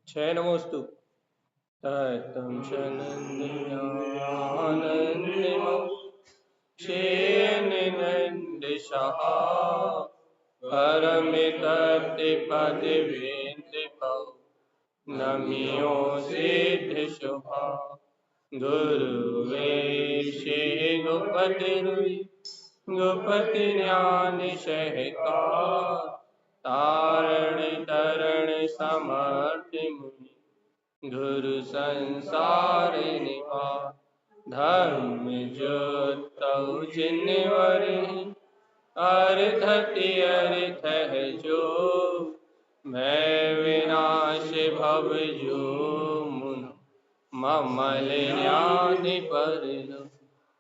जय नमोस्तु। तत्तं शनन्दयानन्दमो क्षेननन्दशः परमितप्तिपतिवेन्द्रिपौ नमियो सिद्धशुभा गुरुवेशे गोपतिरुई गोपति ज्ञान सहका तारण तरण समर्थ मुनि गुरु संसार निभा धर्म ज्योतौ जिनवर अर्धति अर्थ है जो मैं विनाश भव जो मुन ममल ज्ञान पर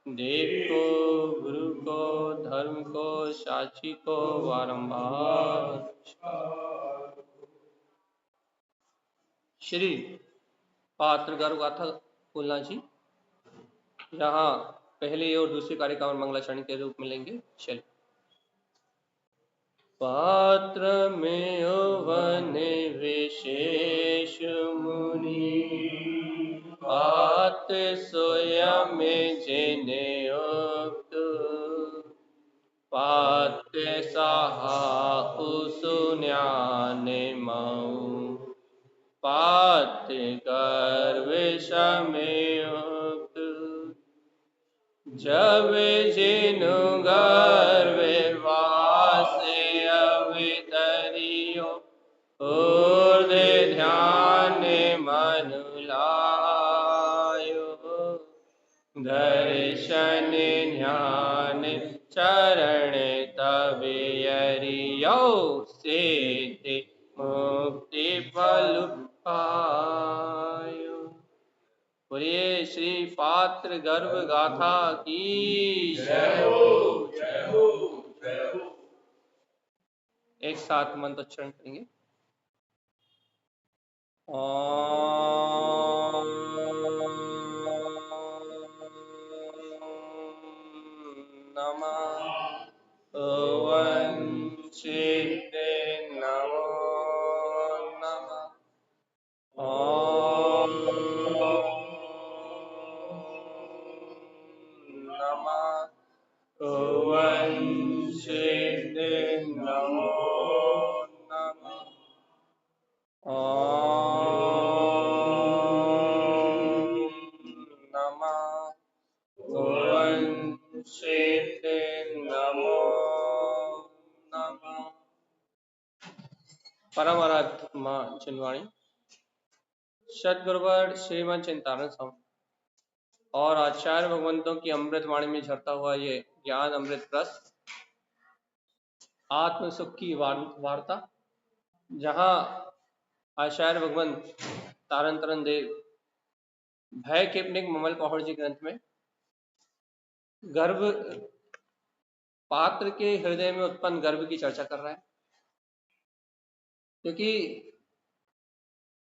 देखो गुरु को धर्म को साक्षी को बारंबार। श्री पात्र गर्भ गाथा बोलना जी। यहाँ पहले और दूसरी कारिका मंगलाचरण के रूप में लेंगे। चलिए। पात्र में वन विशेष मुनि पात स्वयं जिने उक्त पात साहु सुन्यान मऊ पात गर्व समेत जब जिनु गर्व वास अवितरियो ऊर्ध्व ध्यान मनु लायो दर्शन ध्यान चरण तब अरियो सिद्धि मुक्ति फल पायो। बोलिए श्री पात्र गर्भ गाथा की जय हो, जय हो, जय हो। एक साथ मंत्रोच्चारण करेंगे। ओम नमः वंचिते नमो नमः ओम नमः वंचिते नमो नमः ओम नमः वंचिते नमो नमः। परम आराध्य चिन्वाणी सदगुरुवर श्रीमन चिंतारण स्वामी और आचार्य भगवंतों की अमृत वाणी में झरता हुआ ये ज्ञान अमृत रस आत्म सुख की वार्ता, जहां आचार्य भगवंत तारण तरन देव भय केपनिक ममल पहाड़ जी ग्रंथ में गर्भ पात्र के हृदय में उत्पन्न गर्भ की चर्चा कर रहा है, क्योंकि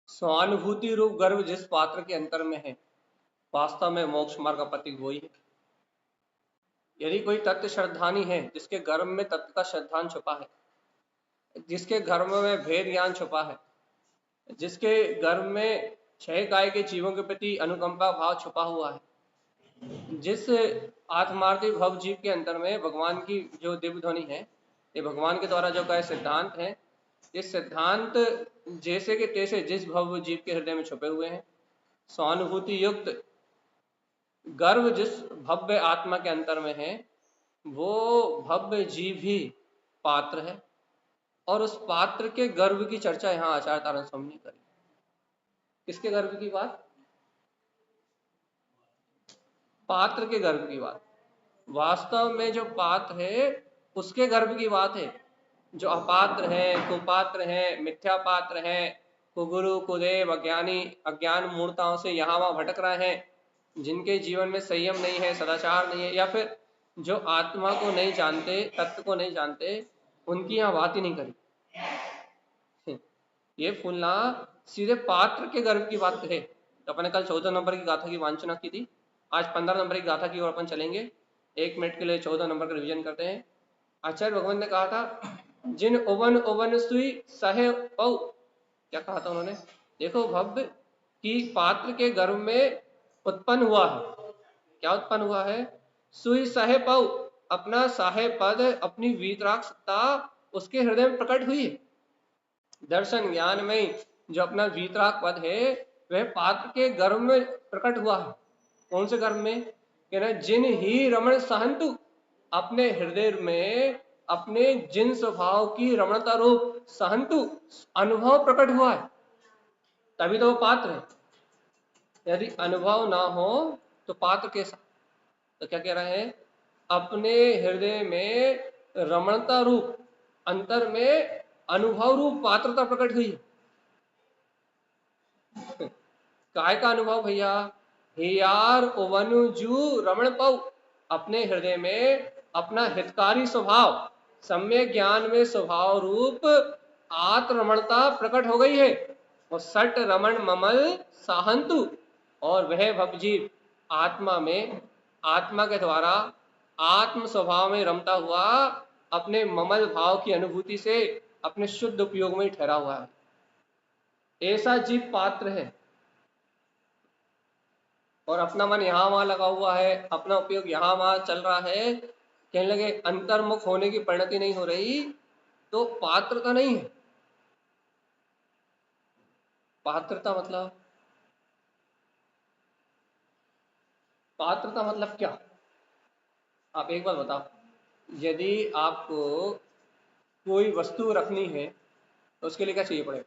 स्वानुभूति रूप गर्भ जिस पात्र के अंतर में है वास्तव में मोक्ष मार्ग का प्रतीक वही है। यदि कोई तत्व श्रद्धानी है जिसके गर्भ में तत्व का श्रद्धान छुपा है, जिसके गर्भ में भेद ज्ञान छुपा है, जिसके गर्भ में क्षय काय के जीवों के प्रति अनुकंपा भाव छुपा हुआ है, जिस आत्मार्थी भव जीव के अंतर में भगवान की जो दिव्य ध्वनि है, ये भगवान के द्वारा जो कहे सिद्धांत है, इस सिद्धांत जैसे के तैसे जिस भव जीव के हृदय में छुपे हुए हैं, स्वानुभूति युक्त गर्भ जिस भव्य आत्मा के अंतर में है, वो भव्य जीव ही पात्र है। और उस पात्र के गर्भ की चर्चा यहाँ आचार्य तारण स्वामी ने करी। किसके गर्भ की बात? पात्र के गर्भ की बात। वास्तव में जो पात्र है उसके गर्भ की बात है। जो अपात्र है, कुपात्र है, मिथ्या पात्र है, कुगुरु कुदेव अज्ञानी अज्ञान मूर्ताओं से यहाँ वहां भटक रहे हैं, जिनके जीवन में संयम नहीं है, सदाचार नहीं है, या फिर जो आत्मा को नहीं जानते, तत्व को नहीं जानते, उनकी यहाँ बात ही नहीं करी। ये फुलना सीधे पात्र के गर्भ की बात है। तो अपने कल 14 नंबर की गाथा की वांछना की थी, आज 15 नंबर की गाथा की ओर अपन चलेंगे। 1 मिनट के लिए 14 नंबर का रिवीजन करते हैं। आचार्य भगवान ने कहा था, जिन ओवन ओवन सुई सहे पौ, क्या कहा था उन्होंने? देखो भव्य कि पात्र के गर्भ में उत्पन्न हुआ है। क्या उत्पन्न हुआ है? सुई सहे पौ, अपना सहाय पद, अपनी वीतराग सत्ता उसके हृदय में प्रकट हुई है। दर्शन ज्ञान में जो अपना वीतराग पद है वह पात्र के गर्भ में प्रकट हुआ है। कौन से गर्भ में? कह रहे जिन ही रमण सहंतु, अपने हृदय में अपने जिन स्वभाव की रमणता रूप सहंतु अनुभव प्रकट हुआ है, तभी तो वो पात्र है। यदि अनुभव ना हो तो पात्र कैसा? तो क्या कह रहे हैं? अपने हृदय में रमणता रूप, अंतर में अनुभव रूप पात्रता प्रकट हुई है। काय का अनुभव भैया? हियार ओवनुजु रमण पौ, अपने हृदय में अपना हितकारी स्वभाव, सम्यक ज्ञान में स्वभाव रूप आत्मरमणता प्रकट हो गई है। और सट रमण ममल साहंतु, और वह भवजीव आत्मा में, आत्मा के द्वारा आत्म स्वभाव में रमता हुआ अपने ममल भाव की अनुभूति से अपने शुद्ध उपयोग में ठहरा हुआ है। ऐसा जीव पात्र है। और अपना मन यहाँ वहां लगा हुआ है, अपना उपयोग यहाँ वहां चल रहा है, कहने लगे अंतर्मुख होने की परिणति नहीं हो रही, तो पात्रता नहीं है। पात्रता मतलब, पात्रता मतलब क्या? आप एक बार बताओ। यदि आपको कोई वस्तु रखनी है तो उसके लिए क्या चाहिए पड़ेगा?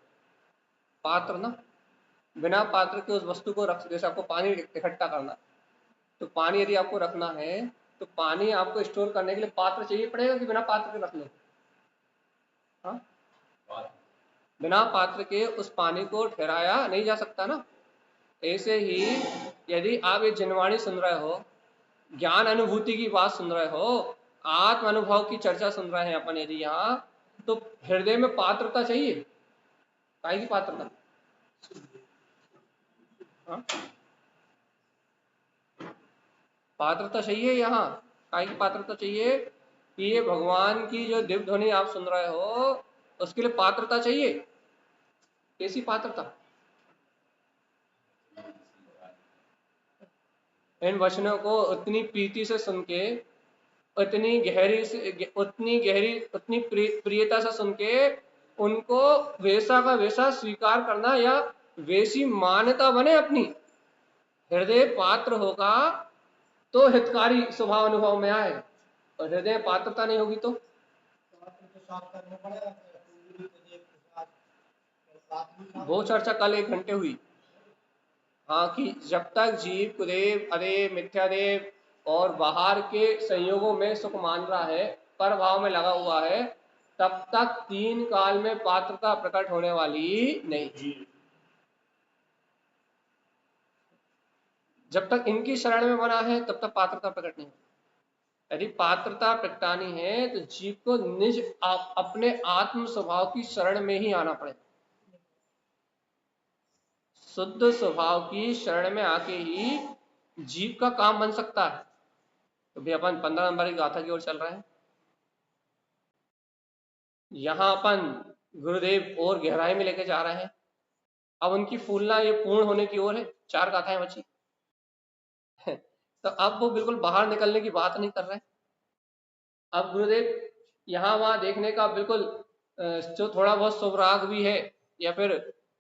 पात्र ना। बिना पात्र के उस वस्तु को रख, जैसे आपको पानी इकट्ठा करना, तो पानी यदि आपको रखना है तो पानी आपको स्टोर करने के लिए पात्र चाहिए पड़ेगा कि बिना पात्र के रख लो? हाँ, बिना पात्र के उस पानी को ठहराया नहीं जा सकता ना। ऐसे ही यदि आप ये जिनवाणी सुन रहे हो, ज्ञान अनुभूति की बात सुन रहे हो, आत्म अनुभव की चर्चा सुन रहे हैं अपन यदि यहाँ, तो हृदय में पात्रता चाहिए। काय की पात्रता? हाँ? पात्रता चाहिए यहाँ। काय की पात्रता चाहिए? कि ये भगवान की जो दिव्य ध्वनि आप सुन रहे हो उसके लिए पात्रता चाहिए। कैसी पात्रता? इन वचनों को उतनी प्रीति से सुन के, उतनी गहरी से, उतनी प्रियता से सुन के उनको वैसा का वैसा स्वीकार करना, या वैसी मान्यता बने अपनी। हृदय पात्र होगा तो हितकारी स्वभाव अनुभव में आए, और हृदय पात्रता नहीं होगी तो वो चर्चा कल 1 घंटे हुई। हाँ, कि जब तक जीव कुदेव अदेव मिथ्यादेव और बाहर के संयोगों में सुख मान रहा है, पर भाव में लगा हुआ है, तब तक 3 काल में पात्रता प्रकट होने वाली नहीं। जब तक इनकी शरण में बना है तब तक पात्रता प्रकट नहीं। यदि पात्रता प्रकटानी है तो जीव को निज अपने आत्म स्वभाव की शरण में ही आना पड़ेगा। शुद्ध स्वभाव की शरण में आके ही जीव का काम बन सकता है। तो भी अपन 15 नंबर की गाथा की ओर चल रहे हैं। यहाँ अपन गुरुदेव और गहराई में लेके जा रहे हैं। अब उनकी फूलना ये पूर्ण होने की ओर है। 4 गाथाएं बची। तो अब वो बिल्कुल बाहर निकलने की बात नहीं कर रहे। अब गुरुदेव यहाँ वहाँ देखने का बिल्कुल जो थोड़ा बहुत शुभ राग भी है, या फिर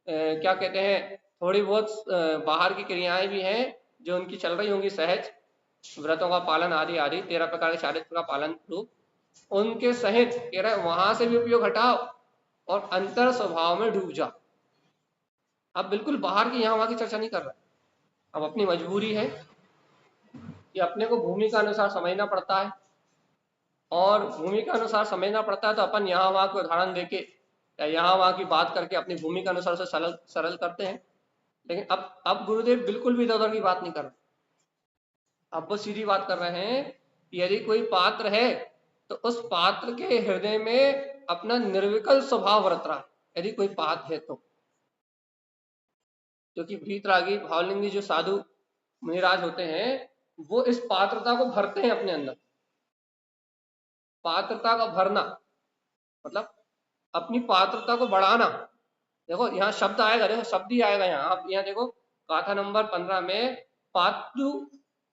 क्या कहते हैं, थोड़ी बहुत बाहर की क्रियाएं भी हैं जो उनकी चल रही होंगी सहज, व्रतों का पालन आदि आदि 13 प्रकार के चारित्र का पालन रूप, उनके सहित कह रहे वहां से भी उपयोग हटाओ और अंतर स्वभाव में डूब जाओ। अब बिल्कुल बाहर की यहाँ वहां की चर्चा नहीं कर रहा। अब अपनी मजबूरी है कि अपने को भूमि का अनुसार समझना पड़ता है, और भूमि का अनुसार समझना पड़ता है तो अपन यहाँ वहां को उदाहरण देके या यहाँ वहां की बात करके अपनी भूमि के अनुसार से सरल सरल करते हैं। लेकिन अब गुरुदेव बिल्कुल भी इधर उधर की बात नहीं कर रहे। अब वो सीधी बात कर रहे हैं कि यदि कोई पात्र है तो उस पात्र के हृदय में अपना निर्विकल्प स्वभाव बरत रहा है। यदि कोई पात्र है तो, क्योंकि भीतरागी भावलिंगी जो साधु मुनिराज होते हैं वो इस पात्रता को भरते हैं अपने अंदर। पात्रता का भरना मतलब अपनी पात्रता को बढ़ाना। देखो यहाँ शब्द आएगा, देखो शब्द ही आएगा यहाँ। आप यहाँ देखो गाथा नंबर 15 में पातु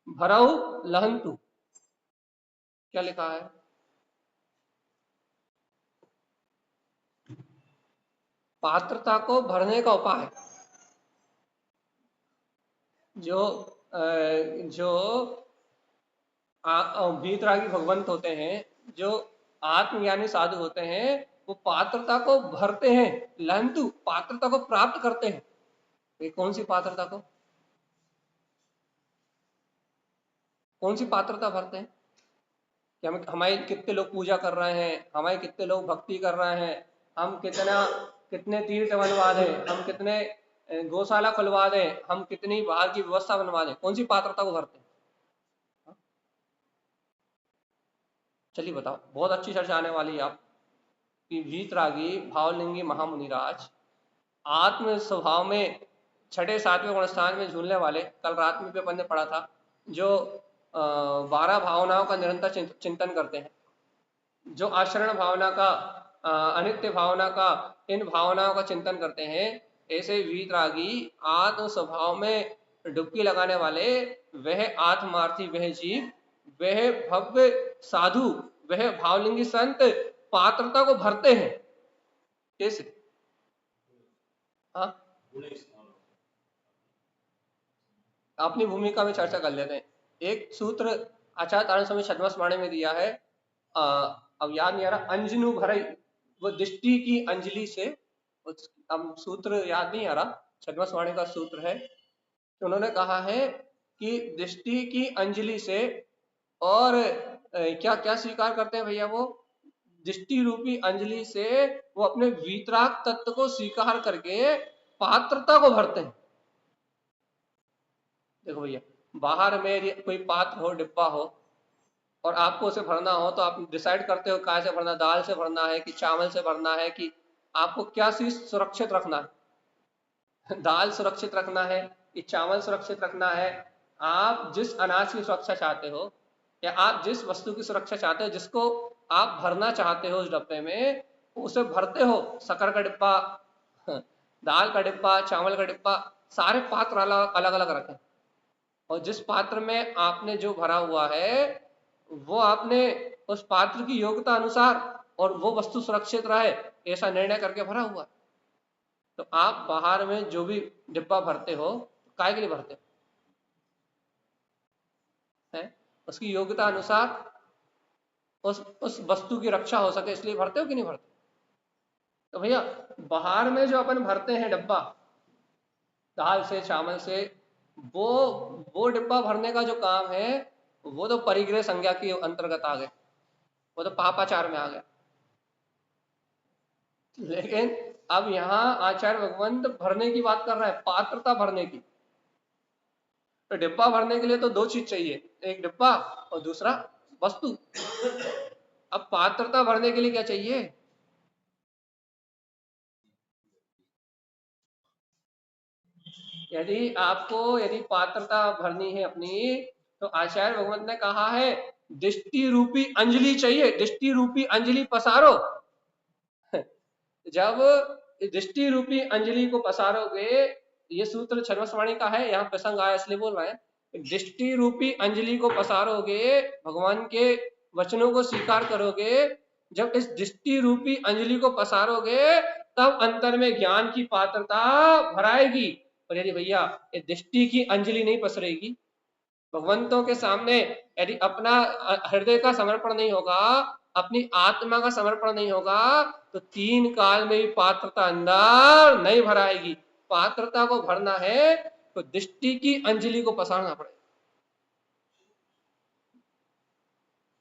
भरऊ लहंतु क्या लिखा है? पात्रता को भरने का उपाय। जो जो वीतरागी भगवंत होते हैं, जो आत्मज्ञानी साधु होते हैं, वो पात्रता को भरते हैं, लहंतु पात्रता को प्राप्त करते हैं। ये कौन सी पात्रता को, कौन सी पात्रता भरते हैं? कि हम हमारे कितने लोग पूजा कर रहे हैं, हमारे कितने लोग भक्ति कर रहे हैं, हम कितने तीर्थ बनवा दें, हम कितने गौशाला खुलवा दें, हम कितनी बाहर की व्यवस्था बनवा दें, कौन सी पात्रता को भरते हैं? चलिए बताओ, बहुत अच्छी चर्चा आने वाली है आप कि वीतरागी भावलिंगी महामुनिराज आत्म स्वभाव में छठे सातवें गुणस्थान में झूलने वाले, कल रात में भी अपन ने पढ़ा था, जो 12 भावनाओं का निरंतर चिंतन करते हैं, जो आचरण भावना का, अनित्य भावना का, इन भावनाओं का चिंतन करते हैं, ऐसे वीतरागी आत्म स्वभाव में डुबकी लगाने वाले, वह आत्मार्थी, वह जीव, वह भव्य साधु, वह भावलिंगी संत पात्रता को भरते हैं। कैसे? हाँ, अपनी भूमिका में चर्चा कर लेते हैं। एक सूत्र आचार्य तारण स्वामी छद्मस्वाणी में दिया है, अब याद नहीं आ रहा, अंजनु भरई, वो दृष्टि की अंजलि से, अब सूत्र याद नहीं आ रहा, छद्मस्वाणी का सूत्र है, तो उन्होंने कहा है कि दृष्टि की अंजलि से, और क्या क्या स्वीकार करते हैं भैया? वो दृष्टि रूपी अंजलि से वो अपने वीतराग तत्व को स्वीकार करके पात्रता को भरते हैं। देखो भैया, बाहर में कोई पात्र हो, डिब्बा हो, और आपको उसे भरना हो, तो आप डिसाइड करते हो काय से भरना, दाल से भरना है कि चावल से भरना है, कि आपको क्या चीज सुरक्षित रखना है? दाल सुरक्षित रखना है कि चावल सुरक्षित रखना है? आप जिस अनाज की सुरक्षा चाहते हो, या आप जिस वस्तु की सुरक्षा चाहते हो, जिसको आप भरना चाहते हो उस डब्बे में, उसे भरते हो। शक्कर का डिब्बा, दाल का डिब्बा, चावल का डिब्बा, सारे पात्र अलग अलग रखें, और जिस पात्र में आपने जो भरा हुआ है, वो आपने उस पात्र की योग्यता अनुसार और वो वस्तु सुरक्षित रहे, ऐसा निर्णय करके भरा हुआ है। तो आप बाहर में जो भी डिब्बा भरते हो, काय के लिए भरते हो? है उसकी योग्यता अनुसार उस वस्तु की रक्षा हो सके, इसलिए भरते हो कि नहीं भरते? तो भैया, बाहर में जो अपन भरते हैं डब्बा, दाल से, चावल से, वो डिब्बा भरने का जो काम है, वो तो परिग्रह संज्ञा के अंतर्गत आ गए, वो तो पापाचार में आ गया। लेकिन अब यहाँ आचार्य भगवंत भरने की बात कर रहा है, पात्रता भरने की। तो डिब्बा भरने के लिए तो दो चीज चाहिए, एक डिब्बा और दूसरा वस्तु। अब पात्रता भरने के लिए क्या चाहिए? यदि पात्रता भरनी है अपनी, तो आचार्य भगवंत ने कहा है दृष्टि रूपी अंजलि चाहिए, दृष्टि रूपी अंजलि पसारो। जब दृष्टि रूपी अंजलि को पसारोगे, ये सूत्र छद्मस्वाणी का है, यहाँ प्रसंग आया इसलिए बोल रहे हैं, दृष्टि रूपी अंजलि को पसारोगे, भगवान के वचनों को स्वीकार करोगे, जब इस दृष्टि रूपी अंजलि को पसारोगे, तब अंतर में ज्ञान की पात्रता भराएगी। और यदि भैया ये दृष्टि की अंजलि नहीं पसरेगी, भगवंतों के सामने यदि अपना हृदय का समर्पण नहीं होगा, अपनी आत्मा का समर्पण नहीं होगा, तो 3 काल में भी पात्रता अंदर नहीं भराएगी। पात्रता को भरना है तो दृष्टि की अंजलि को पसारना पड़ेगा।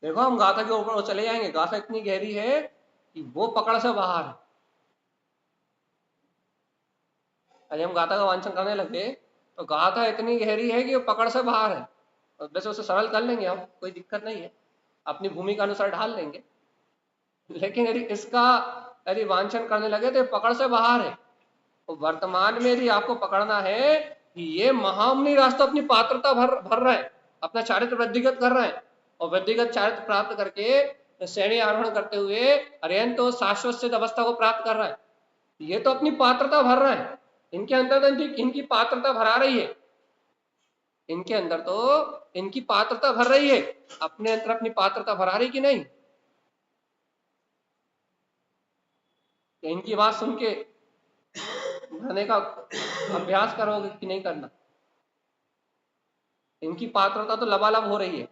देखो, हम गाथा के ऊपर चले जाएंगे, गाथा इतनी गहरी है कि वो पकड़ से बाहर है। अरे हम गाथा का वांछन करने लगे तो गाथा इतनी गहरी है कि वो पकड़ से बाहर है। वैसे उसे सरल कर लेंगे हम, कोई दिक्कत नहीं है, अपनी भूमिका अनुसार ढाल लेंगे, लेकिन यदि वांछन करने लगे तो पकड़ से बाहर है। तो वर्तमान में यदि आपको पकड़ना है कि ये महामुनि रास्ता अपनी पात्रता भर रहे हैं, अपना चारित्र वृद्धिगत कर रहे हैं, और वृद्धिगत चारित्र प्राप्त करके श्रेणी आरोहण करते हुए अरिहंत तो शाश्वत सिद्ध अवस्था को प्राप्त कर रहा है, ये तो अपनी पात्रता भर रहे हैं, इनके अंदर तो इनकी पात्रता भरा रही है, इनके अंदर तो इनकी पात्रता भर रही है, अपने अंदर अपनी पात्रता भरा रही कि नहीं? इनकी बात सुन के भरने का अभ्यास करोगे कि नहीं करना? इनकी पात्रता तो लबालब हो रही है,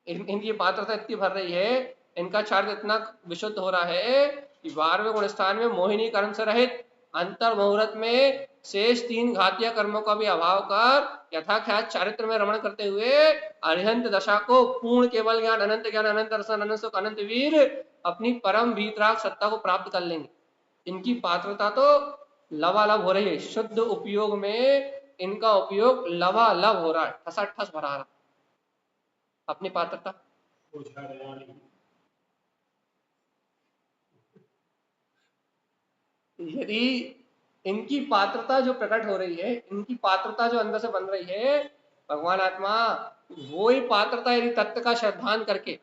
इनकी पात्रता इतनी भर रही है, इनका चारित्र इतना विशुद्ध हो रहा है कि 12वें गुण स्थान में मोहिनी कर्म से रहित, अंतर मुहूर्त में शेष 3 घातीय कर्मों का भी अभाव कर यथाख्यात चारित्र में रमण करते हुए अरिहंत दशा को पूर्ण केवल ज्ञान, अनंत दर्शन, अनंत सुख, अनंत वीर अपनी परम भीतराग सत्ता को प्राप्त कर लेंगे। इनकी पात्रता तो लबालब हो रही है, शुद्ध उपयोग में इनका उपयोग लबालब हो रहा है, ठसाठस भरा रहा अपनी पात्रता। यदि इनकी पात्रता जो प्रकट हो रही है, इनकी पात्रता जो अंदर से बन रही है, भगवान आत्मा वो ही पात्रता यदि तत्व का श्रद्धान करके,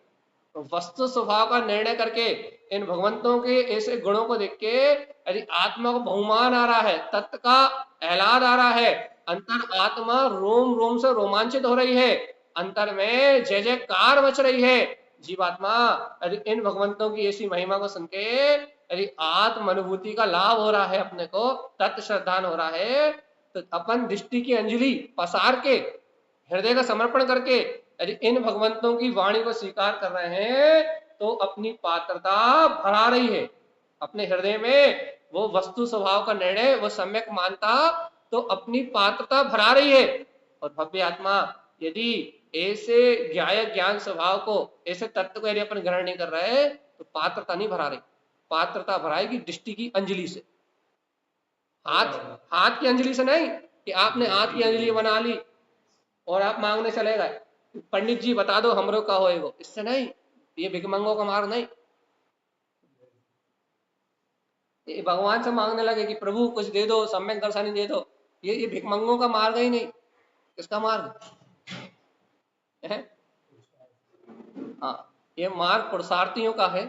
वस्तु स्वभाव का निर्णय करके, इन भगवंतों के ऐसे गुणों को देख के यदि आत्मा को बहुमान आ रहा है, तत्व का एहलाद आ रहा है, अंतर आत्मा रोम रोम से रोमांचित हो रही है, अंतर में जय जयकार मच रही है, जीवात्मा यदि इन भगवंतों की ऐसी महिमा को सुन के यदि आत्म अनुभूति का लाभ हो रहा है, अपने को तत्व श्रद्धान हो रहा है, तो अपन दृष्टि की अंजलि पसार के, हृदय का समर्पण करके यदि इन भगवंतों की वाणी को स्वीकार कर रहे हैं, तो अपनी पात्रता भरा रही है, अपने हृदय में वो वस्तु स्वभाव का निर्णय वो सम्यक मानता, तो अपनी पात्रता भरा रही है। और भव्य आत्मा यदि ऐसे ज्ञाय ज्ञान स्वभाव को, ऐसे तत्व को यदि अपन ग्रहण नहीं कर रहे, तो पात्रता नहीं भरा रही, पात्रता भराएगी दृष्टि की अंजलि से, हाथ हाथ की अंजलि से नहीं कि आपने हाथ की अंजलि बना ली और आप मांगने चले गए, पंडित जी बता दो हमरो का होएगो, इससे नहीं, ये भिखमंगों का मार्ग नहीं। ये भगवान से मांगने लगे कि प्रभु कुछ दे दो, सम्यक दर्शन दे दो, ये भिखमंगों का मार्ग ही नहीं, किसका मार्ग है? हाँ, ये मार्ग पुरुषार्थियों का है,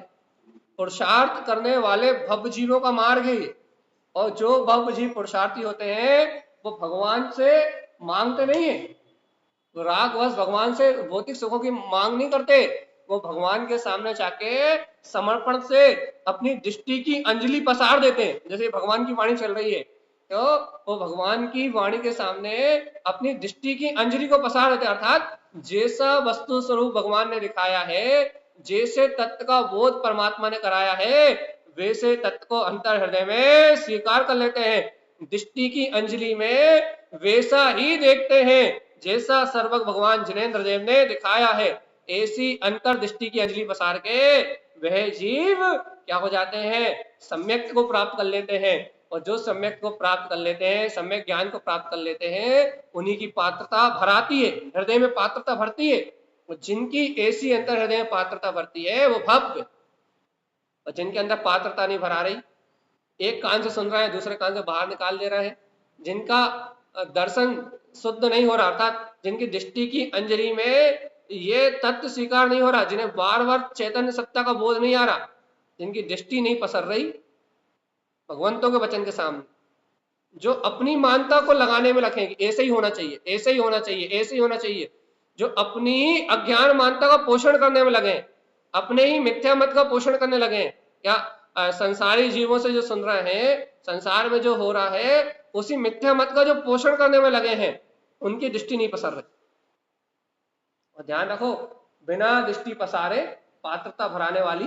पुरुषार्थ करने वाले भव जीवों का मार्ग है ये। और जो भव जीव पुरुषार्थी होते हैं वो भगवान से मांगते नहीं है, तो रागवश भगवान से भौतिक सुखों की मांग नहीं करते, वो भगवान के सामने जाके समर्पण से अपनी दृष्टि की अंजलि पसार देते हैं। जैसे भगवान की वाणी चल रही है, तो वो भगवान की वाणी के सामने अपनी दृष्टि की अंजलि को पसार देते, अर्थात जैसा वस्तु स्वरूप भगवान ने दिखाया है, जैसे तत्व का बोध परमात्मा ने कराया है, वैसे तत्व को अंतर हृदय में स्वीकार कर लेते हैं, दृष्टि की अंजलि में वैसा ही देखते हैं जैसा सर्वज्ञ भगवान जिनेन्द्र देव ने दिखाया है। ऐसी अंतर दृष्टि की अंजलि पसार के वह जीव क्या हो जाते हैं, सम्यक को प्राप्त कर लेते हैं, और जो सम्यक को प्राप्त कर लेते हैं, सम्यक ज्ञान को प्राप्त कर लेते हैं, उन्हीं की पात्रता भराती है, हृदय में पात्रता भरती है। जिनकी ऐसी अंतर हृदय में पात्रता भरती है वो भव्य, और जिनके अंदर पात्रता नहीं भरा रही, एक कान से सुन रहा है दूसरे कान से बाहर निकाल दे रहा है, जिनका दर्शन शुद्ध नहीं हो रहा, अर्थात जिनकी दृष्टि की अंजलि में ये तत्व स्वीकार नहीं हो रहा, जिन्हें बार बार चैतन्य सत्ता का बोध नहीं आ रहा, जिनकी दृष्टि नहीं पसर रही भगवंतों के वचन के सामने, जो अपनी मानता को लगाने में लगे कि ऐसे ही होना चाहिए, ऐसे ही होना चाहिए, ऐसे ही होना चाहिए, जो अपनी अज्ञान मानता का पोषण करने में लगे, अपने ही मिथ्या मत का पोषण करने लगे, या संसारी जीवों से जो सुन रहे हैं, संसार में जो हो रहा है उसी मिथ्या मत का जो पोषण करने में लगे हैं, उनकी दृष्टि नहीं पसर रही। और ध्यान रखो, बिना दृष्टि पसारे पात्रता भराने वाली,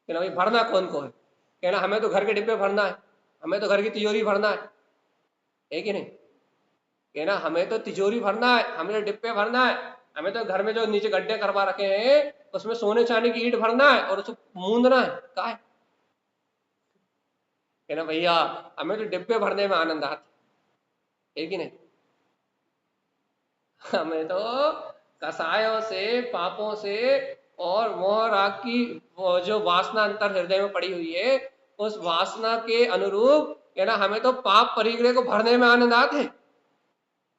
कहना भाई भरना कौन को है, कहना हमें तो घर के डिब्बे भरना है, हमें तो घर की तिजोरी भरना है कि नहीं, कहना हमें तो तिजोरी भरना है, हमें तो डिब्बे भरना है, हमें तो घर में जो नीचे गड्ढे करवा रखे हैं उसमें सोने चांदी की ईंट भरना है और उसको मूंदना है, क्या है? कहना भैया हमें तो डिब्बे भरने में आनंद आता है कि नहीं, हमें तो कसायों से, पापों से और मोह राग की जो वासना अंतर हृदय में पड़ी हुई है, उस वासना के अनुरूप कहना हमें तो पाप परिग्रह को भरने में आनंद आते है।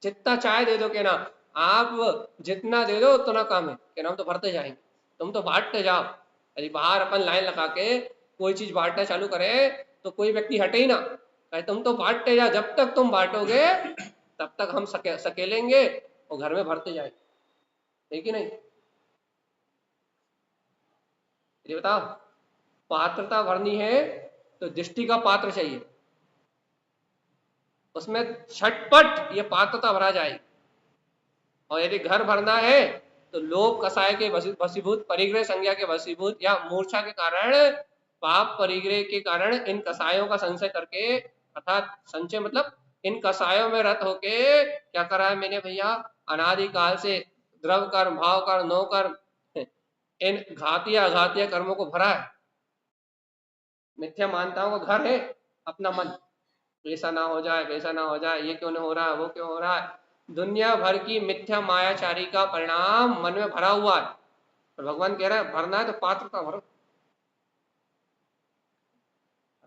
जितना चाय दे दो, कहना आप जितना दे दो उतना कम है, कहना हम तो भरते जाएंगे, तुम तो बांटते जाओ। यदि बाहर अपन लाइन लगा के कोई चीज बांटना चालू करें तो कोई व्यक्ति हटे ही ना, कहे तुम तो बांटते जा, जब तक तुम बांटोगे तब तक हम सकेलेंगे और घर में भरते जाएंगे, है कि नहीं? ये बताओ, पात्रता भरनी है तो दृष्टि का पात्र चाहिए, उसमें झटपट ये पात्रता भरा जाएगी। और यदि घर भरना है तो लोभ कसाय के वशीभूत, परिग्रह संज्ञा के वशीभूत या मूर्छा के कारण, पाप परिग्रह के कारण इन कसायों का संशय करके, अर्थात संचय मतलब इन कसायों में रत होके क्या करा है मैंने भैया, अनादिकाल से द्रव कर्म, भाव कर्म, नो कर्म, इन घातीय अघातीय कर्मों को भरा है। मिथ्या मान्यताओं का घर है अपना मन, ऐसा ना हो जाए, वैसा ना हो जाए, ये क्यों नहीं हो रहा है, वो क्यों हो रहा है, दुनिया भर की मिथ्या मायाचारी का परिणाम मन में भरा हुआ है। और भगवान कह रहे हैं भरना है तो पात्रता भरो।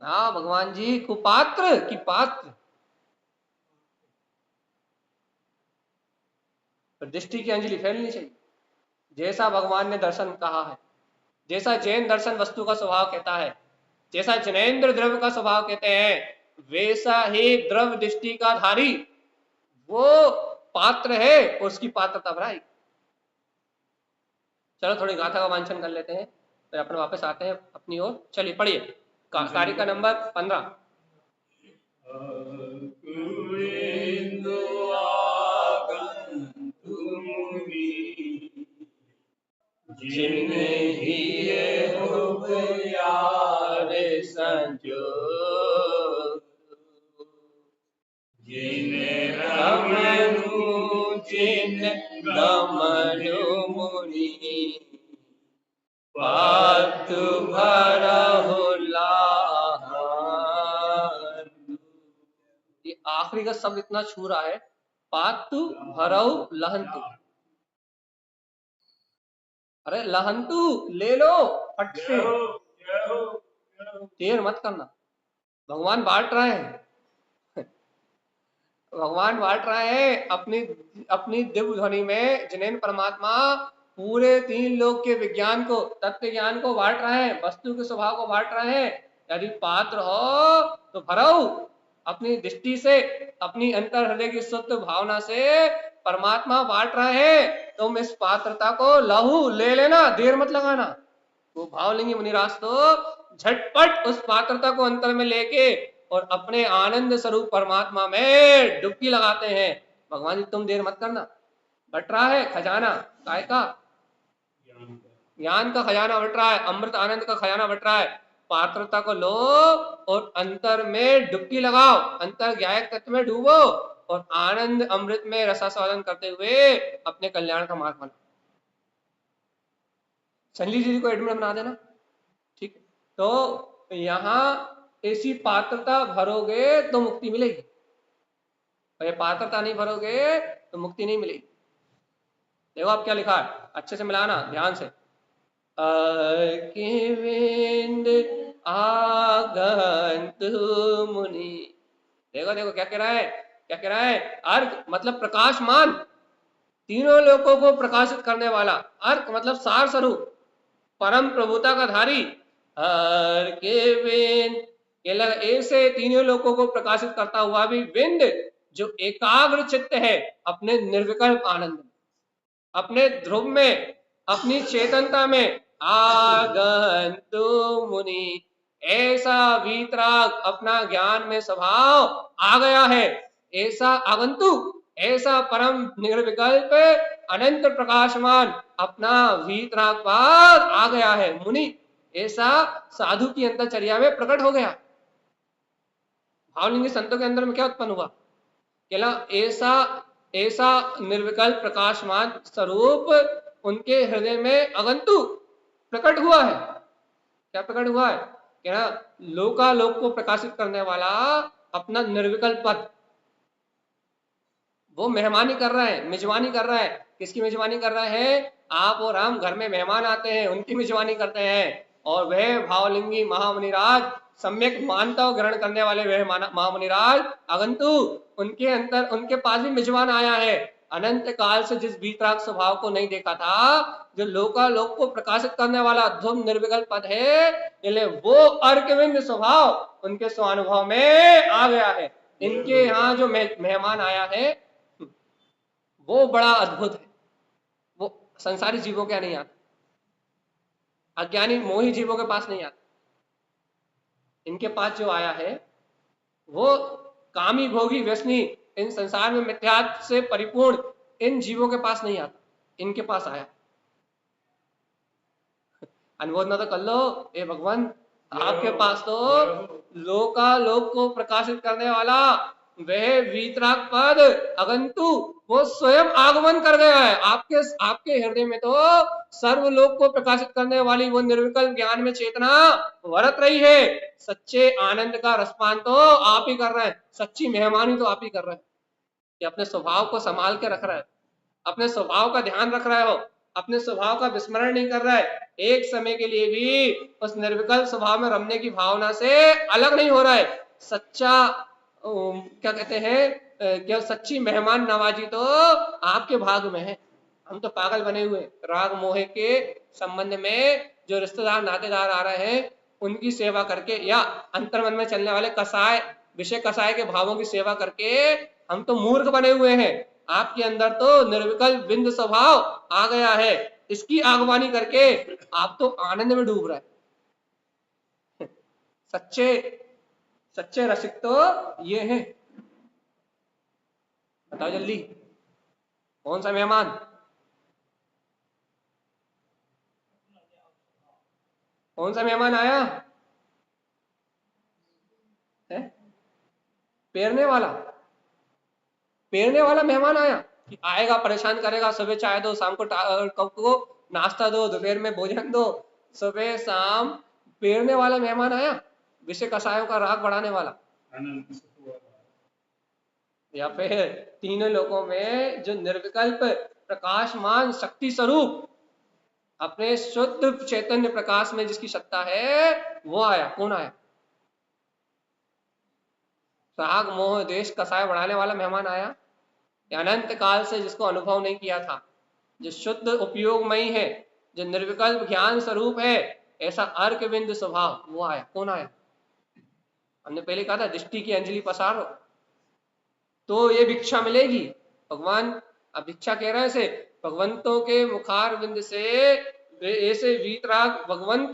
हाँ भगवान जी, कुपात्र की पात्र, तो दृष्टि की अंजलि फैलनी चाहिए। जैसा भगवान ने दर्शन कहा है, जैसा जैन दर्शन वस्तु का स्वभाव कहता है, जैसा जैनेन्द्र द्रव्य का स्वभाव कहते हैं, वैसा ही द्रव्य दृष्टि का धारी वो पात्र है, उसकी पात्रता भराई। चलो थोड़ी गाथा का वांछन कर लेते हैं, फिर अपन वापस आते हैं अपनी ओर। चलिए पढ़िए कारिका नंबर 15। जिन्हें ही संजो, जिन्हें रमनु जिन गमनु मुनि, पातु भरहु लाहन। ये आखिरी का शब्द इतना छू रहा है, पातु भरहु लहंतु। अरे लहंतु ले लो फट से, देर मत करना। भगवान बांट रहे हैं भगवान बांट रहे हैं अपनी दिव्य ध्वनि में। जिनेन्द्र परमात्मा पूरे 3 लोक के विज्ञान को, तत्व ज्ञान को बांट रहे हैं, वस्तु के स्वभाव को बांट रहे हैं। यदि पात्र हो तो भरो, अपनी दृष्टि से, अपनी अंतर हृदय की शुद्ध भावना से परमात्मा बांट रहे हैं। तुम इस पात्रता को लहू ले लेना, देर मत लगाना। वो भावलिंगी मुनिराज तो झटपट उस पात्रता को अंतर में लेके और अपने आनंद स्वरूप परमात्मा में डुबकी लगाते हैं। भगवान जी तुम देर मत करना, बट रहा है खजाना, काय का? ज्ञान का खजाना बट रहा है, अमृत आनंद का खजाना बट रहा है। पात्रता को लो और अंतर में डुबकी लगाओ, अंतर ज्ञायक तत्व में डूबो और आनंद अमृत में रसास्वादन करते हुए अपने कल्याण का मार्ग बनाओ। संजय जी को एडमिन बना देना, ठीक है? तो यहाँ ऐसी पात्रता भरोगे तो मुक्ति मिलेगी, और ये पात्रता नहीं भरोगे तो मुक्ति नहीं मिलेगी। देखो आप क्या लिखा है, अच्छे से मिलाना ध्यान से। अर्किविंद आगंतु मुनि, देखो देखो क्या कह रहा है, क्या कह रहा है? अर्क मतलब प्रकाशमान, तीनों लोकों को प्रकाशित करने वाला। अर्क मतलब सार स्वरूप, परम प्रभुता का धारी। अर्किविंद ऐसे तीनों लोकों को प्रकाशित करता हुआ भी विंद, जो एकाग्र चित्त है अपने निर्विकल्प आनंद में, अपने ध्रुव में, अपनी चेतनता में। आगंतु मुनि, ऐसा वीतराग अपना ज्ञान में स्वभाव आ गया है, ऐसा आगंतु, ऐसा परम निर्विकल्प अनंत प्रकाशमान अपना वीतरागपाद आ गया है मुनि, ऐसा साधु की अंतरचर्या में प्रकट हो गया। भावलिंगी संतों के अंदर में क्या उत्पन्न हुआ? केला ऐसा निर्विकल्प प्रकाशमान स्वरूप उनके हृदय में अगंतु प्रकट हुआ है। क्या प्रकट हुआ है? क्या लोकालोक को प्रकाशित करने वाला अपना निर्विकल्प पद, वो मेहमानी कर रहा है, मेजबानी कर रहा है। किसकी मेजबानी कर रहा है? आप और हम घर में मेहमान आते हैं, उनकी मेजबानी करते हैं। और वह भावलिंगी महामुनिराज, सम्यक मानता ग्रहण करने वाले वह महामुनिराज अगंतु, उनके अंदर उनके पास भी मेजबान आया है। अनंत काल से जिस वीतराग स्वभाव को नहीं देखा था, जो लोकालोक को प्रकाशित करने वाला ध्रुव निर्विकल्प पद है, इसलिए वो अर्कविंद स्वभाव उनके स्वानुभव में आ गया है। इनके यहाँ जो मेहमान आया है वो बड़ा अद्भुत है, वो संसारी जीवों के यहाँ नहीं आता, अज्ञानी मोही जीवों के पास नहीं आता। इनके पास जो आया है वो कामी भोगी व्यसनी इन संसार में मिथ्यात्व से परिपूर्ण इन जीवों के पास नहीं आता, इनके पास आया। अनुमोदना तो कर लो, ए भगवान आपके पास तो लोकालोक को प्रकाशित करने वाला वह वीतराग पद अगंतु वो स्वयं आगमन कर गया है। आपके हृदय में तो सर्वलोक को प्रकाशित करने वाली वो निर्विकल्प ज्ञान में चेतना वरत रही है। सच्चे आनंद का रसपान तो आप ही कर रहे हैं, सच्ची मेहमानी तो आप ही कर रहे हैं। कि अपने स्वभाव को संभाल के रख रहा है, अपने स्वभाव का ध्यान रख रहे हो, अपने स्वभाव का विस्मरण नहीं कर रहा है, एक समय के लिए भी उस निर्विकल्प स्वभाव में रमने की भावना से अलग नहीं हो रहा है। सच्चा क्या कहते हैं, क्या सच्ची मेहमान नवाजी तो आपके भाग में है। हम तो पागल बने हुए राग मोहे के संबंध में, जो रिश्तेदार नातेदार आ रहे हैं उनकी सेवा करके या अंतर्मन में चलने वाले कसाय विषय कसाय के भावों की सेवा करके हम तो मूर्ख बने हुए हैं। आपके अंदर तो निर्विकल्प बिंद स्वभाव आ गया है, इसकी आगवानी करके आप तो आनंद में डूब रहे हैं। सच्चे रसिक तो ये हैं। बताओ जल्दी कौन सा मेहमान? कौन सा मेहमान आया है? पेरने वाला मेहमान आया कि आएगा परेशान करेगा, सुबह चाय दो, शाम को कब को नाश्ता दो, दोपहर में भोजन दो, सुबह शाम पेरने वाला मेहमान आया, विषय कसायों का राग बढ़ाने वाला। या फिर तीनों लोकों में जो निर्विकल्प प्रकाशमान शक्ति स्वरूप अपने शुद्ध चैतन्य प्रकाश में जिसकी सत्ता है वो आया। कौन आया? राग मोह देश कसाय बढ़ाने वाला मेहमान आया। अनंत काल से जिसको अनुभव नहीं किया था, जो शुद्ध उपयोगमयी है, जो निर्विकल्प ज्ञान स्वरूप है, ऐसा अर्कविंद स्वभाव वो आया। कौन आया? हमने पहले कहा था दृष्टि की अंजलि पसारो तो ये भिक्षा मिलेगी। भगवान अब भिक्षा कह रहे से भगवंतों के मुखार बिंद से ऐसे वीतराग भगवंत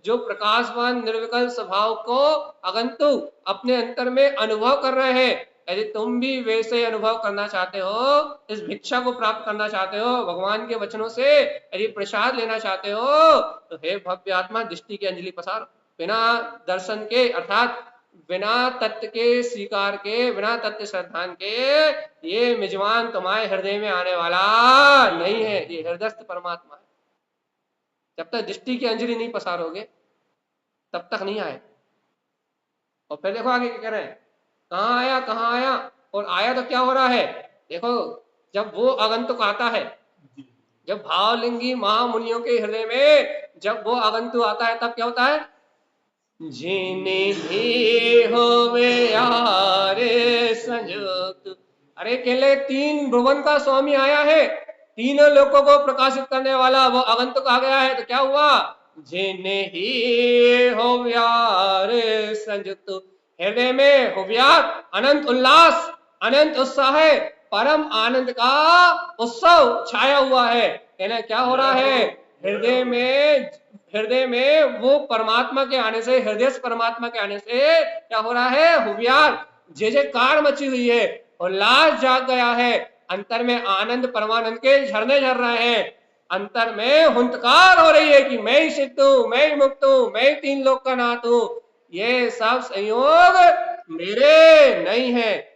जो प्रकाशवान निर्विकल्प स्वभाव को अगंतु अपने अंतर में अनुभव कर रहे हैं। यदि तुम भी वैसे अनुभव करना चाहते हो, इस भिक्षा को प्राप्त करना चाहते हो, भगवान के वचनों से यदि प्रसाद लेना चाहते हो, तो हे भव्य आत्मा दृष्टि की अंजलि पसारो। बिना दर्शन के अर्थात बिना तत्व के स्वीकार के, बिना तत्व श्रद्धान के ये मिजमान तुम्हारे हृदय में आने वाला नहीं है। ये हृदयस्थ परमात्मा है। जब तक दृष्टि की अंजलि नहीं पसारोगे तब तक नहीं आए। और फिर देखो आगे क्या कह रहे हैं, कहाँ आया और आया तो क्या हो रहा है। देखो जब वो आगंतुक आता है, जब भावलिंगी महामुनियों के हृदय में जब वो आगंतुक आता है तब क्या होता है? जिने ही होवे यारे संयुक्त। अरे केले 3 भुवन का स्वामी आया है, तीनों लोगों को प्रकाशित करने वाला वो आगंतुक आ गया है। तो क्या हुआ? जिने ही होव्यारे संयुक्त, हृदय में होव्यार अनंत उल्लास, अनंत उत्साह है, परम आनंद का उत्सव छाया हुआ है। इन्हें क्या हो रहा है? हृदय में वो परमात्मा के आने से, हृदय परमात्मा के आने से क्या हो रहा है? हुबियार जय जयकार मची हुई है, उल्लास जाग गया है, अंतर में आनंद परमानंद के झरने झर रहे हैं, अंतर में हुंकार हो रही है कि मैं ही सिद्ध हूं, मैं ही मुक्त हूं, मैं ही 3 लोक का नाथ हूं। ये सब संयोग मेरे नहीं है।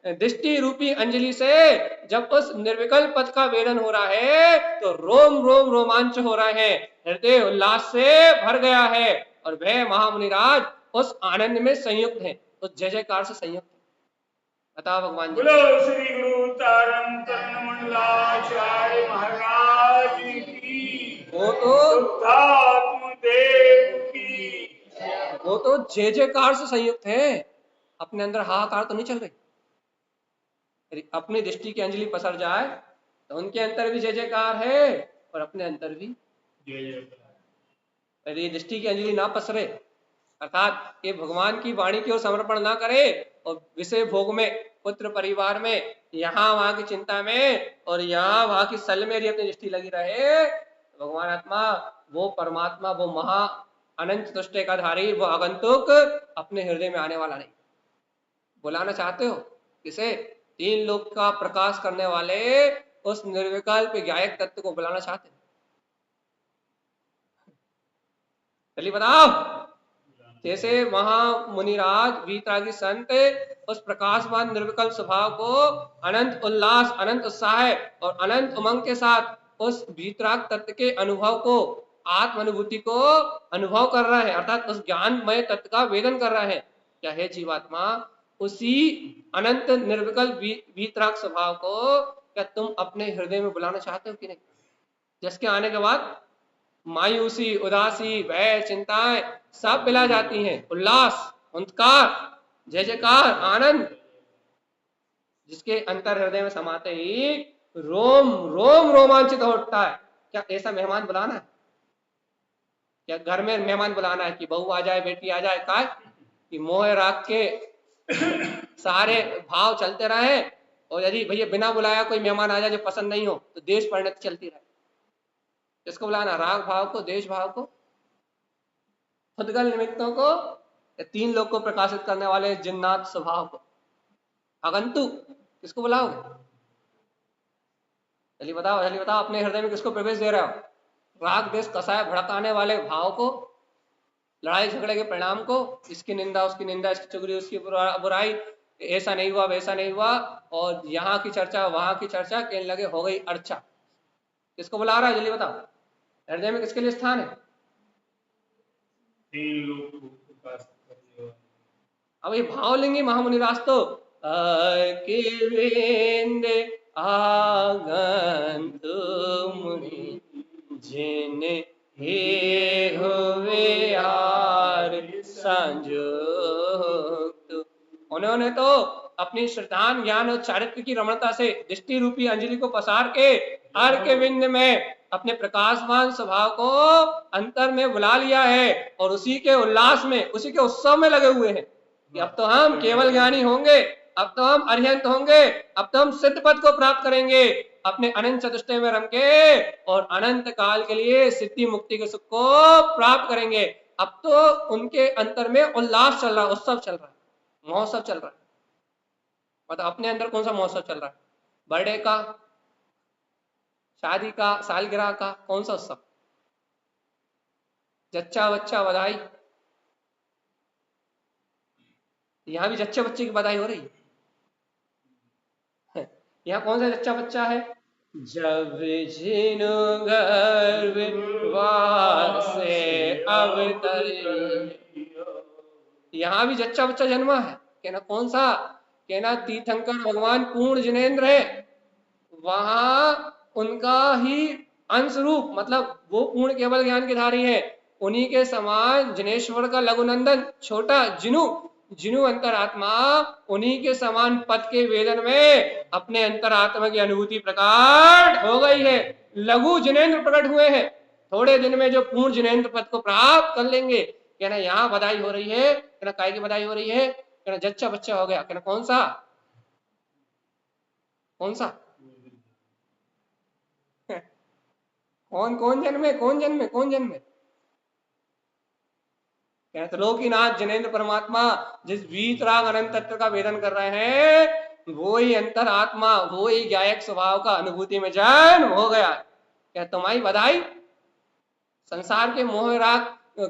दृष्टि रूपी अंजलि से जब उस निर्विकल्प पद का वेदन हो रहा है तो रोम रोम रोमांच हो रहे हैं, हृदय उल्लास से भर गया है और वह महामुनिराज उस आनंद में संयुक्त है, उस जय जयकार से संयुक्त है। बताओ भगवान जी। बोलो श्री गुरु तारम मंडलाचार्य महाराज की। वो तो जय जयकार से संयुक्त है, अपने अंदर हाहाकार तो नहीं चल रही। यदि अपनी दृष्टि की अंजलि पसर जाए तो उनके अंतर भी जय जयकार है और अपने अंतर भी जय जयकार। यदि दृष्टि की अंजलि ना पसरे, अर्थात ये भगवान की वाणी की ओर समर्पण ना करे और विषय भोग में, पुत्र परिवार में, यहाँ वहां की चिंता में और यहाँ वहां की सल में यदि अपनी दृष्टि लगी रहे तो भगवान आत्मा, वो परमात्मा, वो महा अनंत तुष्ट का धारी, वो आगंतुक अपने हृदय में आने वाला नहीं। बुलाना चाहते हो किसे? तीन लोक का प्रकाश करने वाले उस निर्विकल्प ज्ञायक तत्व को बुलाना चाहते हो? चलिए बताओ। जैसे महामुनिराज वीतरागी संत उस प्रकाशवान निर्विकल्प स्वभाव को अनंत उल्लास, अनंत उत्साह और अनंत उमंग के साथ उस वीतराग तत्व के अनुभव को, आत्म अनुभूति को अनुभव कर रहे हैं, अर्थात उस ज्ञानमय तत्व का वेदन कर रहे हैं। क्या है जीवात्मा? उसी अनंत निर्विकल्प वीतराग स्वभाव को क्या तुम अपने हृदय में बुलाना चाहते हो कि नहीं? जिसके आने के बाद मायूसी, उदासी, भय, चिंताएं सब पिला जाती हैं, उल्लास, हुंकार, जय जयकार, आनंद जिसके अंतर हृदय में समाते ही रोम रोम रोमांचित हो उठता है। क्या ऐसा मेहमान बुलाना है? क्या घर में मेहमान बुलाना है कि बहू आ जाए, बेटी आ जाए? का कि मोह राग के सारे भाव चलते रहे और यदि भैया बिना बुलाया कोई मेहमान आ जाए जो पसंद नहीं हो तो देश परिणति चलती रहे। किसको बुलाना? राग भाव को, देश भाव को, खुदगल निमित्तों को, तीन लोग को प्रकाशित करने वाले जिन्नात स्वभाव को, आगंतुक किसको बुलाओगे? चलिए बताओ, चलिए बताओ, अपने हृदय में किसको प्रवेश दे रहे हो? राग देश कसाय भड़काने वाले भाव को, लड़ाई झगड़े के परिणाम को, इसकी निंदा उसकी निंदा, इसकी चुगली उसकी बुराई, ऐसा नहीं हुआ वैसा नहीं हुआ, और यहाँ की चर्चा वहां की चर्चा, कहने लगे हो गई अर्चा। किसको बुला रहा है? जल्दी बताओ। हृदय में किसके लिए स्थान है? अब ये भावलिंगी महामुनिराज तो आगंतु मुनि जिन हे हुए यार संयुक्त, उन्होंने तो अपनी श्रद्धान, ज्ञान और चारित्र की रमणता से दृष्टि रूपी अंजलि को पसार के हर के विंद में अपने प्रकाशवान स्वभाव को अंतर में बुला लिया है और उसी के उल्लास में, उसी के उत्सव में लगे हुए हैं कि अब तो हम केवल ज्ञानी होंगे, अब तो हम अरिहंत होंगे, अब तो हम सिद्ध पद को प्राप्त करेंगे, अपने अनंत चतुष्टय में रम के और अनंत काल के लिए सिद्धि मुक्ति के सुख को प्राप्त करेंगे। अब तो उनके अंतर में उल्लास चल रहा है, उत्सव चल रहा है, महोत्सव चल रहा है। मतलब अपने अंदर कौन सा महोत्सव चल रहा है? बर्थडे का, शादी का, सालगिरह का, कौन सा उत्सव? जच्चा बच्चा बधाई, यहाँ भी जच्चे बच्चे की बधाई हो रही है। यहाँ कौन सा जच्चा बच्चा है? जब जिनु गर्भ वासे अवतरे, यहाँ भी जच्चा बच्चा जन्मा है। कहना कौन सा? कहना तीर्थंकर भगवान पूर्ण जिनेन्द्र है, वहां उनका ही अंश रूप, मतलब वो पूर्ण केवल ज्ञान के धारी है, उन्हीं के समान जिनेश्वर का लघुनंदन छोटा जिनु, जिनु अंतरात्मा उन्हीं के समान पद के वेदन में अपने अंतरात्मा की अनुभूति प्रकट हो गई है। लघु जिनेन्द्र प्रकट हुए हैं, थोड़े दिन में जो पूर्ण जिनेन्द्र पद को प्राप्त कर लेंगे। कहना यहाँ बधाई हो रही है। कहना काय की बधाई हो रही है? कहना जच्चा बच्चा हो गया। कहना कौन सा? कौन सा? कौन कौन जन्मे? कौन जन्मे? कौन जन्मे? कहते त्रिलोकीनाथ जिनेन्द्र परमात्मा जिस वीतराग अनंत तत्व का वेदन कर रहे हैं, वो ही अंतर आत्मा, वो ही ज्ञायक स्वभाव का अनुभूति में जन्म हो गया। क्या तुम्हारी बधाई? संसार के मोह राग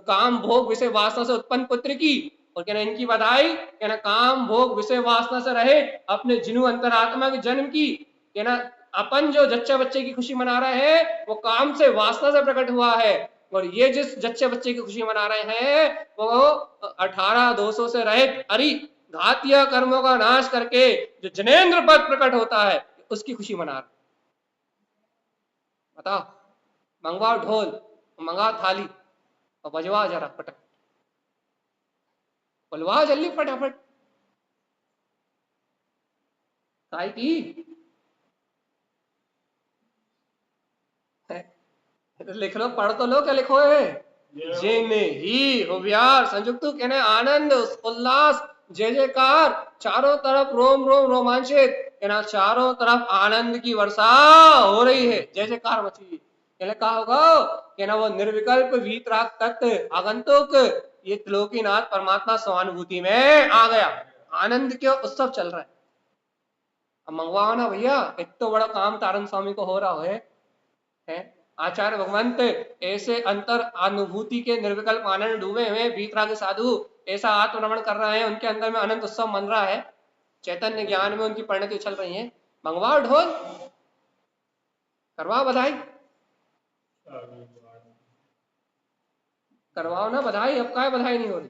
काम भोग विषय वासना से उत्पन्न पुत्र की, और कहना इनकी बधाई कहना काम भोग विषय वासना से रहे अपने जिनु अंतरात्मा के जन्म की। कहना अपन जो जच्चा बच्चे की खुशी मना रहे हैं वो काम से, वासना से प्रकट हुआ है, और ये जिस जच्चे बच्चे की खुशी मना रहे हैं वो 18 दोषों से रहित अरि घातिया कर्मों का नाश करके जो जिनेन्द्र पद प्रकट होता है उसकी खुशी मना रहे। बताओ, मंगवाओ ढोल, मंगाओ थाली और बजवा जरा पटक, बोलवा जल्दी फटाफट। काय की लिख लो, पढ़ तो लो, क्या लिखो है? जिन ही होवियार संयुक्त कहने आनंद उल्लास जय जयकार, चारों तरफ रोम रोम रोमांचित, कहना चारों तरफ आनंद की वर्षा हो रही है, जय जयकार मची। कहने कहा होगा कहना वो निर्विकल्प वीतराग तत्व आगंतुक ये त्रिलोकीनाथ परमात्मा स्वानुभूति में आ गया, आनंद के उत्सव चल रहा है। अब मंगवाओ ना भैया, एक तो बड़ा काम तारन स्वामी को हो रहा है? आचार्य भगवंत ऐसे अंतर अनुभूति के निर्विकल्प आनंद डूबे हुए बीतराग साधु ऐसा आत्मरमण कर रहे हैं, उनके अंदर में अनंत उत्सव मन रहा है, चैतन्य ज्ञान में उनकी परिणति उछल रही है। मंगवाओ ढोल, करवाओ बधाई, करवाओ ना बधाई। अब काय बधाई नहीं हो रही?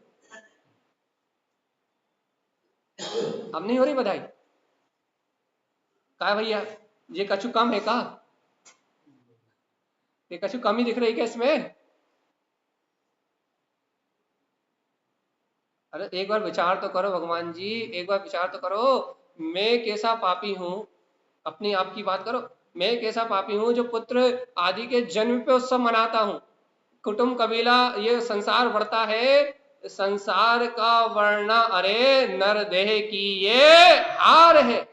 अब नहीं हो रही बधाई? काय भैया, ये कछु कम है का? ये कछु कमी दिख रही है क्या इसमें? अरे एक बार विचार तो करो भगवान जी, एक बार विचार तो करो, मैं कैसा पापी हूं, अपनी आप की बात करो, मैं कैसा पापी हूं जो पुत्र आदि के जन्म पे उत्सव मनाता हूं, कुटुंब कबीला ये संसार बढ़ता है, संसार का वर्णा अरे नर देह की ये हार है।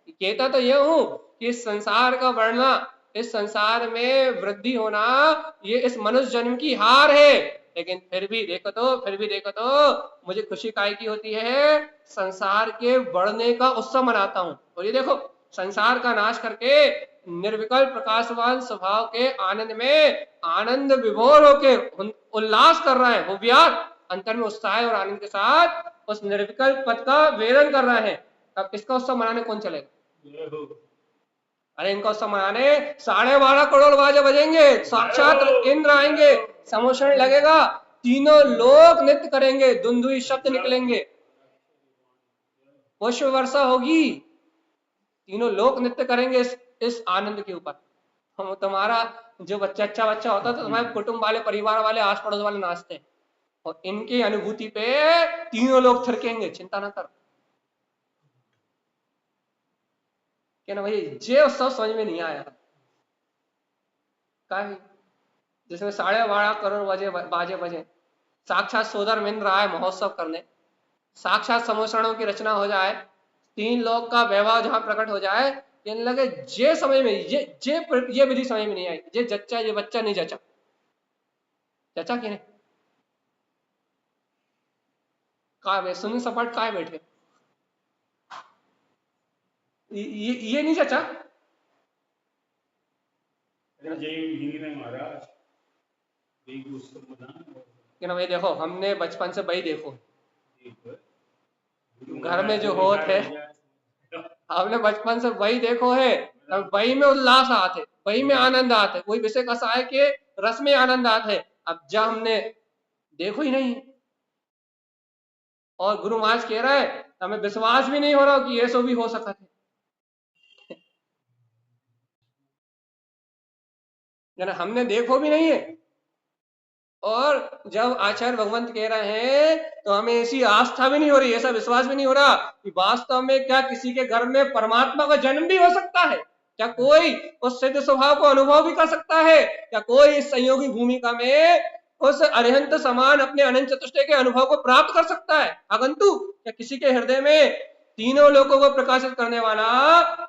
कहता तो ये हूं कि इस संसार का बढ़ना, इस संसार में वृद्धि होना ये इस मनुष्य जन्म की हार है, लेकिन फिर भी देखो तो मुझे खुशी काय की होती है, संसार के बढ़ने का उत्सव मनाता हूं। और ये देखो संसार का नाश करके निर्विकल्प प्रकाशवान स्वभाव के आनंद में आनंद विभोर होके उल्लास कर रहा है, होवियार अंतर में उत्साह और आनंद के साथ उस निर्विकल्प पद का वेदन कर रहा है। अब इसका उत्सव मनाने कौन चलेगा? अरे इनका उत्सव मनाने 12.5 करोड़ बाजे बजेंगे, साक्षात इंद्र आएंगे, समोषण लगेगा, तीनों लोग नृत्य करेंगे, धुंधुई शब्द निकलेंगे, पुष्प वर्षा होगी, तीनों लोग नृत्य करेंगे इस आनंद के ऊपर। हम तुम्हारा जो बच्चा अच्छा बच्चा होता है तो तुम्हारे कुटुंब वाले परिवार वाले आस पड़ोस वाले नाचते हैं, और इनकी अनुभूति पे तीनों लोग थिरकेंगे, चिंता ना कर। क्या ना भाई, ये उत्सव समझ में नहीं आया का, जिसमें 12.5 करोड़ बाजे बजे, साक्षात सोदर मिल रहा है महोत्सव करने, साक्षात समोषणों की रचना हो जाए, तीन लोग का वैभव जहां प्रकट हो जाए, कहने लगे ये समझ में ये विधि समझ में नहीं आई, ये जच्चा ये बच्चा नहीं जचा, जचा कि नहीं? का सुन सपाट काय बैठे, ये नहीं जचा। कि ना भाई देखो, हमने बचपन से भाई देखो घर में जो होत है, हमने बचपन से वही देखो है, तब वही में उल्लास आते, वही में आनंद आते, वही विषय कसा है कि रस में आनंद आते है। अब जब हमने देखो ही नहीं, और गुरु महाराज कह रहा है हमें विश्वास भी नहीं हो रहा कि ये सो भी हो सकता है, हमने देखो भी नहीं है। और जब आचार्य भगवंत कह रहे हैं तो हमें ऐसी आस्था भी नहीं हो रही, ऐसा विश्वास भी नहीं हो रहा कि वास्तव में क्या किसी के घर में परमात्मा का जन्म भी हो सकता है, क्या कोई उस सिद्ध स्वभाव को अनुभव भी कर सकता है, क्या कोई इस संयोगी भूमिका में उस अरिहंत समान अपने अनंत चतुष्टय के अनुभव को प्राप्त कर सकता है। अगंतु क्या किसी के हृदय में तीनों लोकों को प्रकाशित करने वाला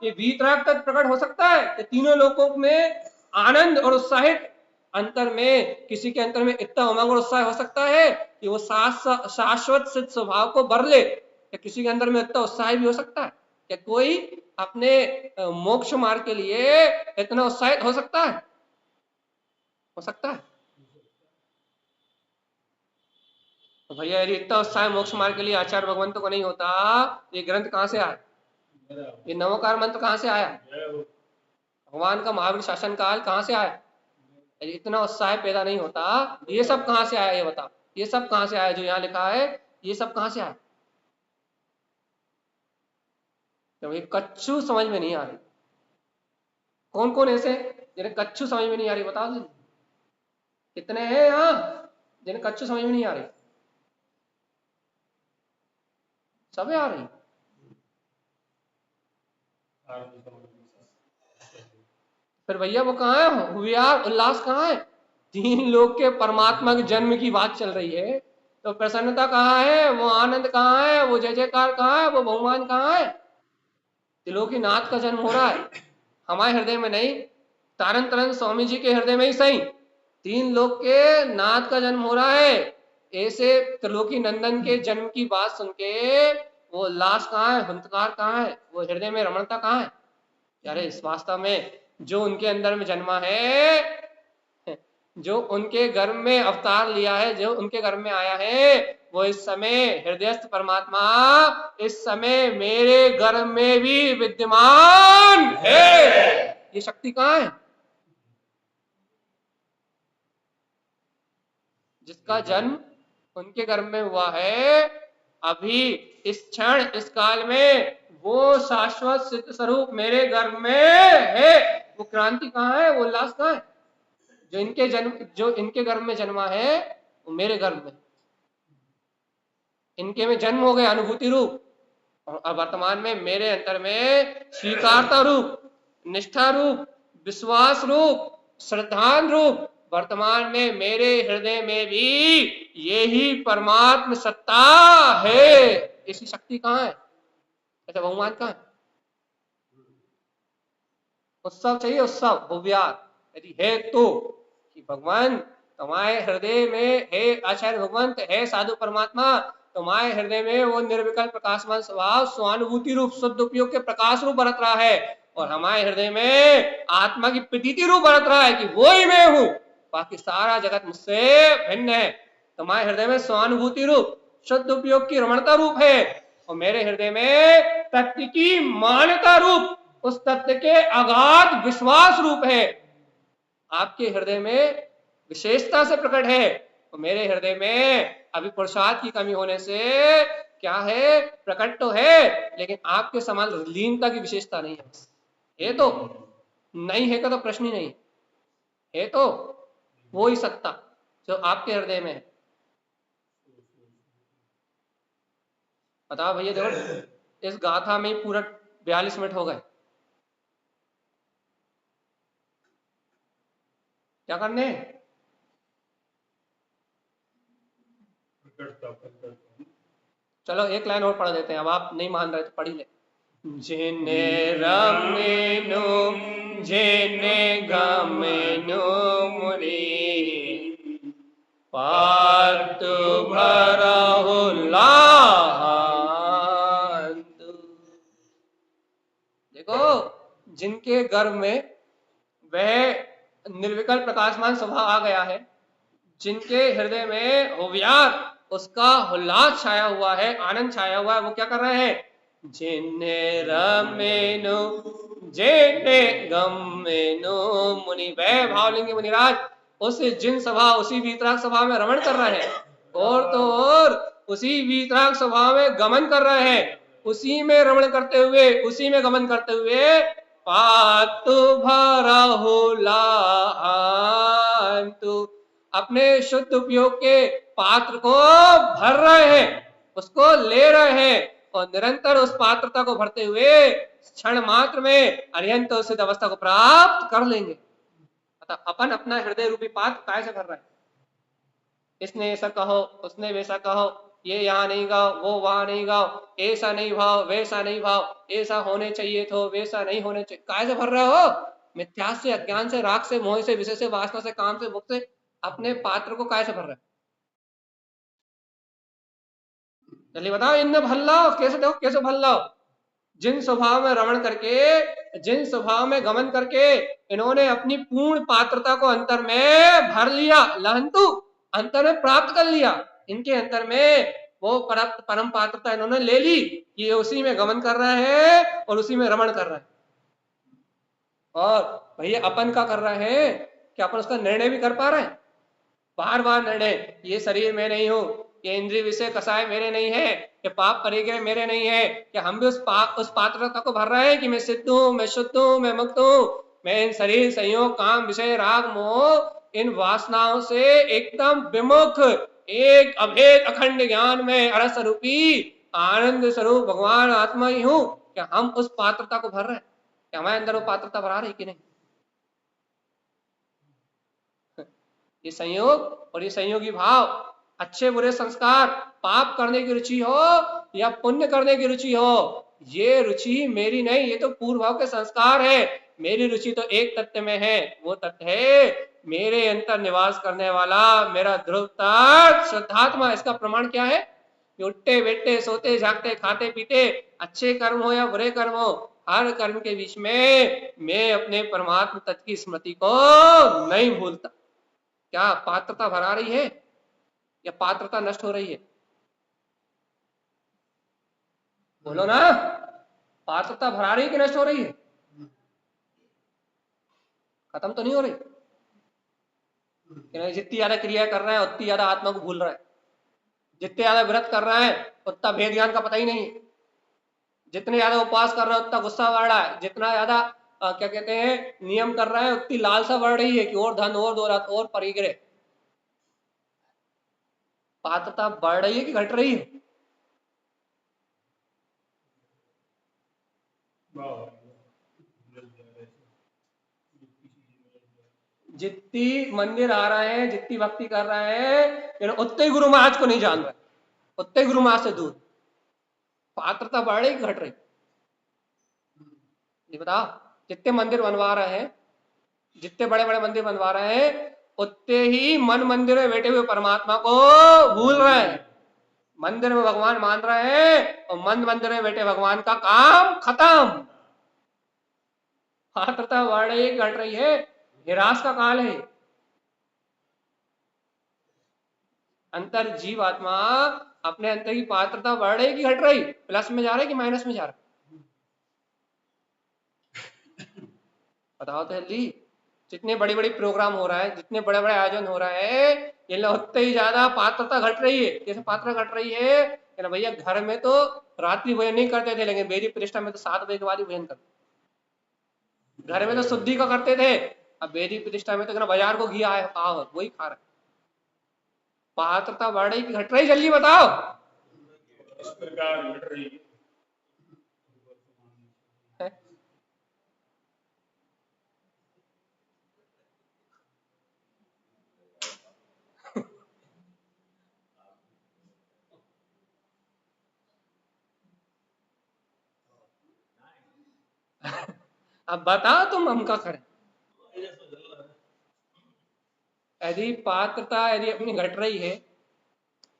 ये वीतराग तक प्रकट हो सकता है कि तीनों लोकों में आनंद और उत्साहित अंतर में किसी के अंतर में इतना उमंग और उत्साह हो सकता है कि वो शाश्वत सिद्ध स्वभाव को बर ले, क्या किसी के अंदर में इतना उत्साह भी हो सकता है? क्या कोई अपने मोक्ष मार्ग के लिए इतना उत्साहित हो सकता है? हो सकता है? तो भैया यदि इतना उत्साह मोक्ष मार्ग के लिए आचार्य भगवंत को नहीं होता, ये ग्रंथ कहां से आया, ये नवोकार मंत्र कहां से आया, भगवान का महावीर शासन काल कहां से आया? इतना उत्साह पैदा नहीं होता, ये सब कहां से आया, ये बता, ये सब कहां से आया जो यहाँ लिखा है, ये सब कहां से आया? तो ये कच्छु समझ में नहीं आ रही, कौन कौन ऐसे जिन्हें कच्छु समझ में नहीं आ रही बताओ जी, कितने हैं यहाँ जिन्हें कच्छु समझ में नहीं आ रही? सब आ रही। फिर भैया वो कहाँ है, हुवियार उल्लास कहाँ है? तीन लोग के परमात्मा के जन्म की बात चल रही है, तो प्रसन्नता कहाँ है, वो आनंद कहाँ है, वो जय जयकार कहाँ है, वो बहुमान कहाँ है? त्रिलोकीनाथ का जन्म हो रहा है, हमारे हृदय में नहीं, तारन तरन स्वामी जी के हृदय में ही सही तीन लोग के नाथ का जन्म हो रहा है। ऐसे त्रिलोकी नंदन के जन्म की बात सुन के वो उल्लास कहाँ है, हुंकार कहाँ है, वो हृदय में रमणता कहाँ है? अरे इस वास्तव में जो उनके अंदर में जन्मा है, जो उनके गर्भ में अवतार लिया है, जो उनके गर्भ में आया है, वो इस समय हृदयस्थ परमात्मा इस समय मेरे गर्भ में भी विद्यमान है। ये शक्ति कहाँ है? जिसका जन्म उनके गर्भ में हुआ है, अभी इस क्षण इस काल में वो शाश्वत सिद्ध स्वरूप मेरे गर्भ में है। वो क्रांति कहाँ है, वो उल्लास कहाँ है? जो इनके गर्भ में जन्मा है वो मेरे गर्भ में, इनके में जन्म हो गया अनुभूति रूप, और वर्तमान में मेरे अंतर में स्वीकारता रूप, निष्ठा रूप, विश्वास रूप, श्रद्धान रूप, वर्तमान में मेरे हृदय में भी यही परमात्म सत्ता है। इसकी शक्ति कहाँ है? ऐसा बहुमान कहाँ है? उत्सव चाहिए, उत्सव भव्यात यदि है तो, कि भगवान तुम्हारे हृदय में है, आचार्य भगवंत है साधु परमात्मा, तुम्हारे हृदय में वो निर्विकल्प प्रकाशमान स्वभाव स्वानुभूति रूप शुद्ध उपयोग के प्रकाश रूप बरत रहा है, और हमारे हृदय में आत्मा की प्रतीति रूप बरत रहा है कि वो ही मैं हूं, बाकी सारा जगत मुझसे भिन्न है। तुम्हारे हृदय में स्वानुभूति रूप शुद्ध उपयोग की रमणता रूप है, और मेरे हृदय में तत्व की मान्यता रूप, उस तत्व के अगाध विश्वास रूप है। आपके हृदय में विशेषता से प्रकट है, तो मेरे हृदय में अभी पुरुषार्थ की कमी होने से क्या है, प्रकट तो है लेकिन आपके समान लीनता की विशेषता नहीं है। ये तो नहीं है का तो प्रश्न ही नहीं है, तो वो ही सत्ता जो आपके हृदय में है। बताओ भैया, देखो इस गाथा में पूरा 42 मिनट हो गए, क्या करने? चलो एक लाइन और पढ़ देते हैं, अब आप नहीं मान रहे तो पढ़ ही ले। जिने रमेनु जिने गमेनु मुनि पातु भरहु लाहंतु। देखो जिनके गर्भ में वह निर्विकल्प प्रकाशमान स्वभाव आ गया है, जिनके हृदय में होवियार उसका उल्लास छाया हुआ है, आनंद छाया हुआ है, वो क्या कर रहे हैं? जिन्ने रमेनु जिन्ने गमेनु मुनि, वह भावलिंगी मुनिराज उस जिन सभा उसी वीतराग सभा में रमण कर रहे हैं, और तो और उसी वीतराग सभा में गमन कर रहे हैं, उसी में रमण करते हुए, उसी में गमन करते हुए पातु भरहु लाहंतु, अपने शुद्ध उपयोग के पात्र को भर रहे हैं, उसको ले रहे हैं, और निरंतर उस पात्रता को भरते हुए क्षण मात्र में अरिहंत सिद्ध अवस्था को प्राप्त कर लेंगे। अतः अपन अपना हृदय रूपी पात्र काय से भर रहा है? इसने ऐसा कहो, उसने वैसा कहो, ये यहाँ नहीं गाओ, वो वहां नहीं गाओ, ऐसा नहीं भाव, वैसा नहीं भाव, ऐसा होने चाहिए तो वैसा नहीं होने चाहिए, काय से भर रहे हो? मिथ्या से, अज्ञान से, राग से, मोह से, विषय से, वासना से, काम से, भोग से अपने पात्र को काय से भर रहे हो? जल्दी बताओ, इनने भर लाओ कैसे, देखो कैसे भर लाओ। जिन स्वभाव में रमण करके, जिन स्वभाव में गमन करके इन्होंने अपनी पूर्ण पात्रता को अंतर में भर लिया, लहंतु अंतर में प्राप्त कर लिया, इनके अंतर में वो परम पात्रता इन्होंने ले ली, ये उसी में गमन कर रहे हैं और उसी में रमण कर रहे हैं। और भैया अपन का कर रहे हैं कि अपन उसका निर्णय भी कर पा रहे हैं, बार बार निर्णय, ये शरीर में नहीं हो, ये इंद्रिय विषय कसाय मेरे नहीं है, ये पाप परिग्रह मेरे नहीं है, कि हम भी उस पात्रता को भर रहे हैं कि मैं सिद्ध हूं, मैं शुद्ध हूं, मैं मुक्त हूं, मैं इन शरीर संयोग काम विषय राग मोह इन वासनाओं से एकदम विमुख, एक अभेद अखंड ज्ञान में अरस रूपी आनंद स्वरूप भगवान आत्मा ही हूं, क्या हम उस पात्रता को भर रहे हैं? कि हमारे अंदर वो पात्रता भरा रही कि नहीं। ये संयोग और ये संयोगी भाव, अच्छे बुरे संस्कार, पाप करने की रुचि हो या पुण्य करने की रुचि हो, ये रुचि मेरी नहीं, ये तो पूर्व भाव के संस्कार है। मेरी रुचि तो एक तत्व में है, वो तत्व है मेरे अंतर निवास करने वाला मेरा ध्रुव तत्व शुद्धात्मा। इसका प्रमाण क्या है? उठते बैठते सोते जागते खाते पीते, अच्छे कर्म हो या बुरे कर्म हो, हर कर्म के बीच में मैं अपने परमात्मा तत्व की स्मृति को नहीं भूलता। क्या पात्रता भरा रही है या पात्रता नष्ट हो रही है? बोलो ना, पात्रता भरा रही है कि नष्ट हो रही है? खत्म तो नहीं हो रही कि नहीं? जितनी ज्यादा क्रिया कर रहा है उतनी ज्यादा आत्मा को भूल रहा है, जितने ज्यादा व्रत कर रहा है उतना भेद ज्ञान का पता ही नहीं है, जितने ज्यादा उपवास कर रहा है उतना गुस्सा बढ़ रहा है, जितना ज्यादा क्या कहते हैं नियम कर रहा है उतनी लालसा बढ़ रही है कि और धन और दौलत और परिग्रह। पात्रता बढ़ रही है कि घट रही है? जितनी मंदिर आ रहा है, जितनी भक्ति कर रहा है, लेकिन उतने ही गुरु महाराज को नहीं जान रहा है, उतने ही गुरु महाराज से दूर। पात्रता बढ़ रही कि घट रही? ये बताओ। जितने मंदिर बनवा रहे हैं, जितने बड़े बड़े मंदिर बनवा रहे हैं, उतने ही मन मंदिर में बैठे हुए परमात्मा को भूल रहे हैं। मंदिर में भगवान मान रहे हैं और मन मंदिर में बैठे भगवान का काम खत्म। पात्रता बढ़ रही है घट रही है? निराश का काल है। अंतर जीव आत्मा अपने अंतर की पात्रता बढ़ रही है कि घट रही? प्लस में जा रहा है कि माइनस में जा रहा है? बताओ तो जल्दी। जितने बड़े बड़े प्रोग्राम हो रहा है, जितने बड़े बड़े आयोजन हो रहा है, ये उतने ही ज्यादा पात्रता घट रही है। जैसे पात्रता घट रही है ना भैया, घर में तो रात्रि भोजन नहीं करते थे, लेकिन बेदी प्रतिष्ठा में तो 7 बजे के बाद ही भोजन करते। घर में तो शुद्धि का करते थे, अब बेदी प्रतिष्ठा में तो बाजार को घी आया वही खा रहे। पात्रता बढ़ रही कि घट रही? जल्दी बताओ। इस प्रकार घट रही है? अब बताओ तुम, हम क्या करें? यदि पात्रता यदि अपनी घट रही है,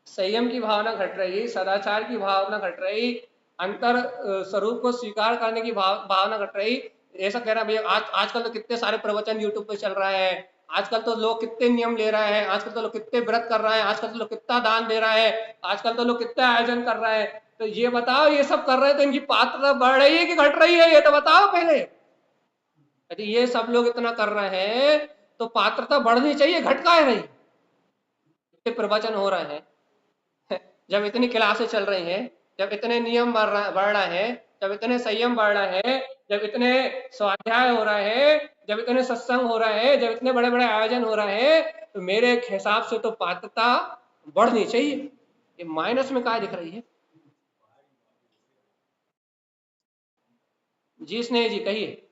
संयम की भावना घट रही, सदाचार की भावना घट रही, अंतर स्वरूप को स्वीकार करने की भावना घट रही। ऐसा कह रहा है भैया, आजकल तो कितने सारे प्रवचन यूट्यूब पे चल रहे हैं, आजकल तो लोग कितने नियम ले रहे हैं, आजकल तो लोग कितने व्रत कर रहे हैं, आजकल तो लोग कितना दान दे रहे हैं, आजकल तो लोग कितने आयोजन कर रहे हैं। तो ये बताओ, ये सब कर रहे हैं तो इनकी पात्रता बढ़ रही है कि घट रही है? ये तो बताओ पहले। यदि ये सब लोग इतना कर रहे हैं तो पात्रता बढ़नी चाहिए, घट का है रही? इतने प्रवचन हो रहे हैं, जब इतनी क्लासें चल रही हैं, जब इतने नियम बढ़ रहा है, जब इतने संयम बढ़ रहा है, जब इतने स्वाध्याय हो रहा है, जब इतने सत्संग हो रहे हैं, जब इतने बड़े बड़े आयोजन हो रहे हैं, तो मेरे हिसाब से तो पात्रता बढ़नी चाहिए। ये माइनस में क्या दिख रही है? जी स्नेह जी कहिए,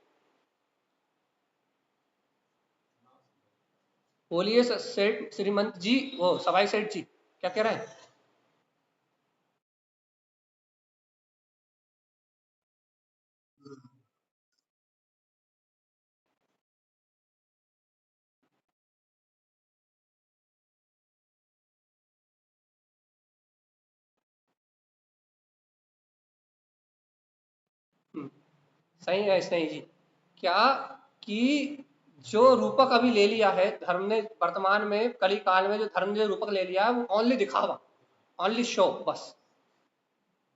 बोलिए सेठ श्रीमंत जी, वो सवाई सेठ जी क्या कह रहे हैं? सही है सही जी। क्या कि जो रूपक अभी ले लिया है धर्म ने, वर्तमान में कली काल में जो धर्म ने रूपक ले लिया है, वो ओनली दिखावा, ओनली शो बस।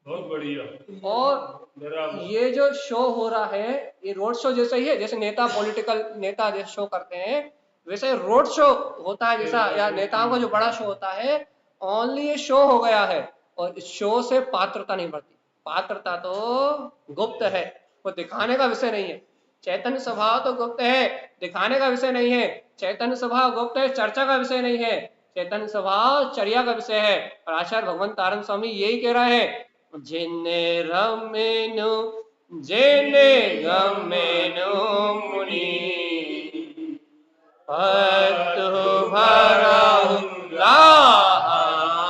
बहुत बढ़िया। और ये जो शो हो रहा है, ये रोड शो जैसा ही है, जैसे नेता पॉलिटिकल नेता जैसे शो करते हैं, वैसे रोड शो होता है जैसा, या नेताओं का जो बड़ा शो होता है, ओनली ये शो हो गया है। और इस शो से पात्रता नहीं बढ़ती। पात्रता तो गुप्त है, वो दिखाने का विषय नहीं है। चैतन्य स्वभाव तो गुप्त है, दिखाने का विषय नहीं है। चैतन्य स्वभाव गुप्त है, चर्चा का विषय नहीं है। चैतन्य स्वभाव चर्या का विषय है। और आचार्य भगवंत तारण स्वामी यही कह रहे हैं, जिन्ने रमेनु जेने गमेनो मुनि पतु भरहु लाहातु।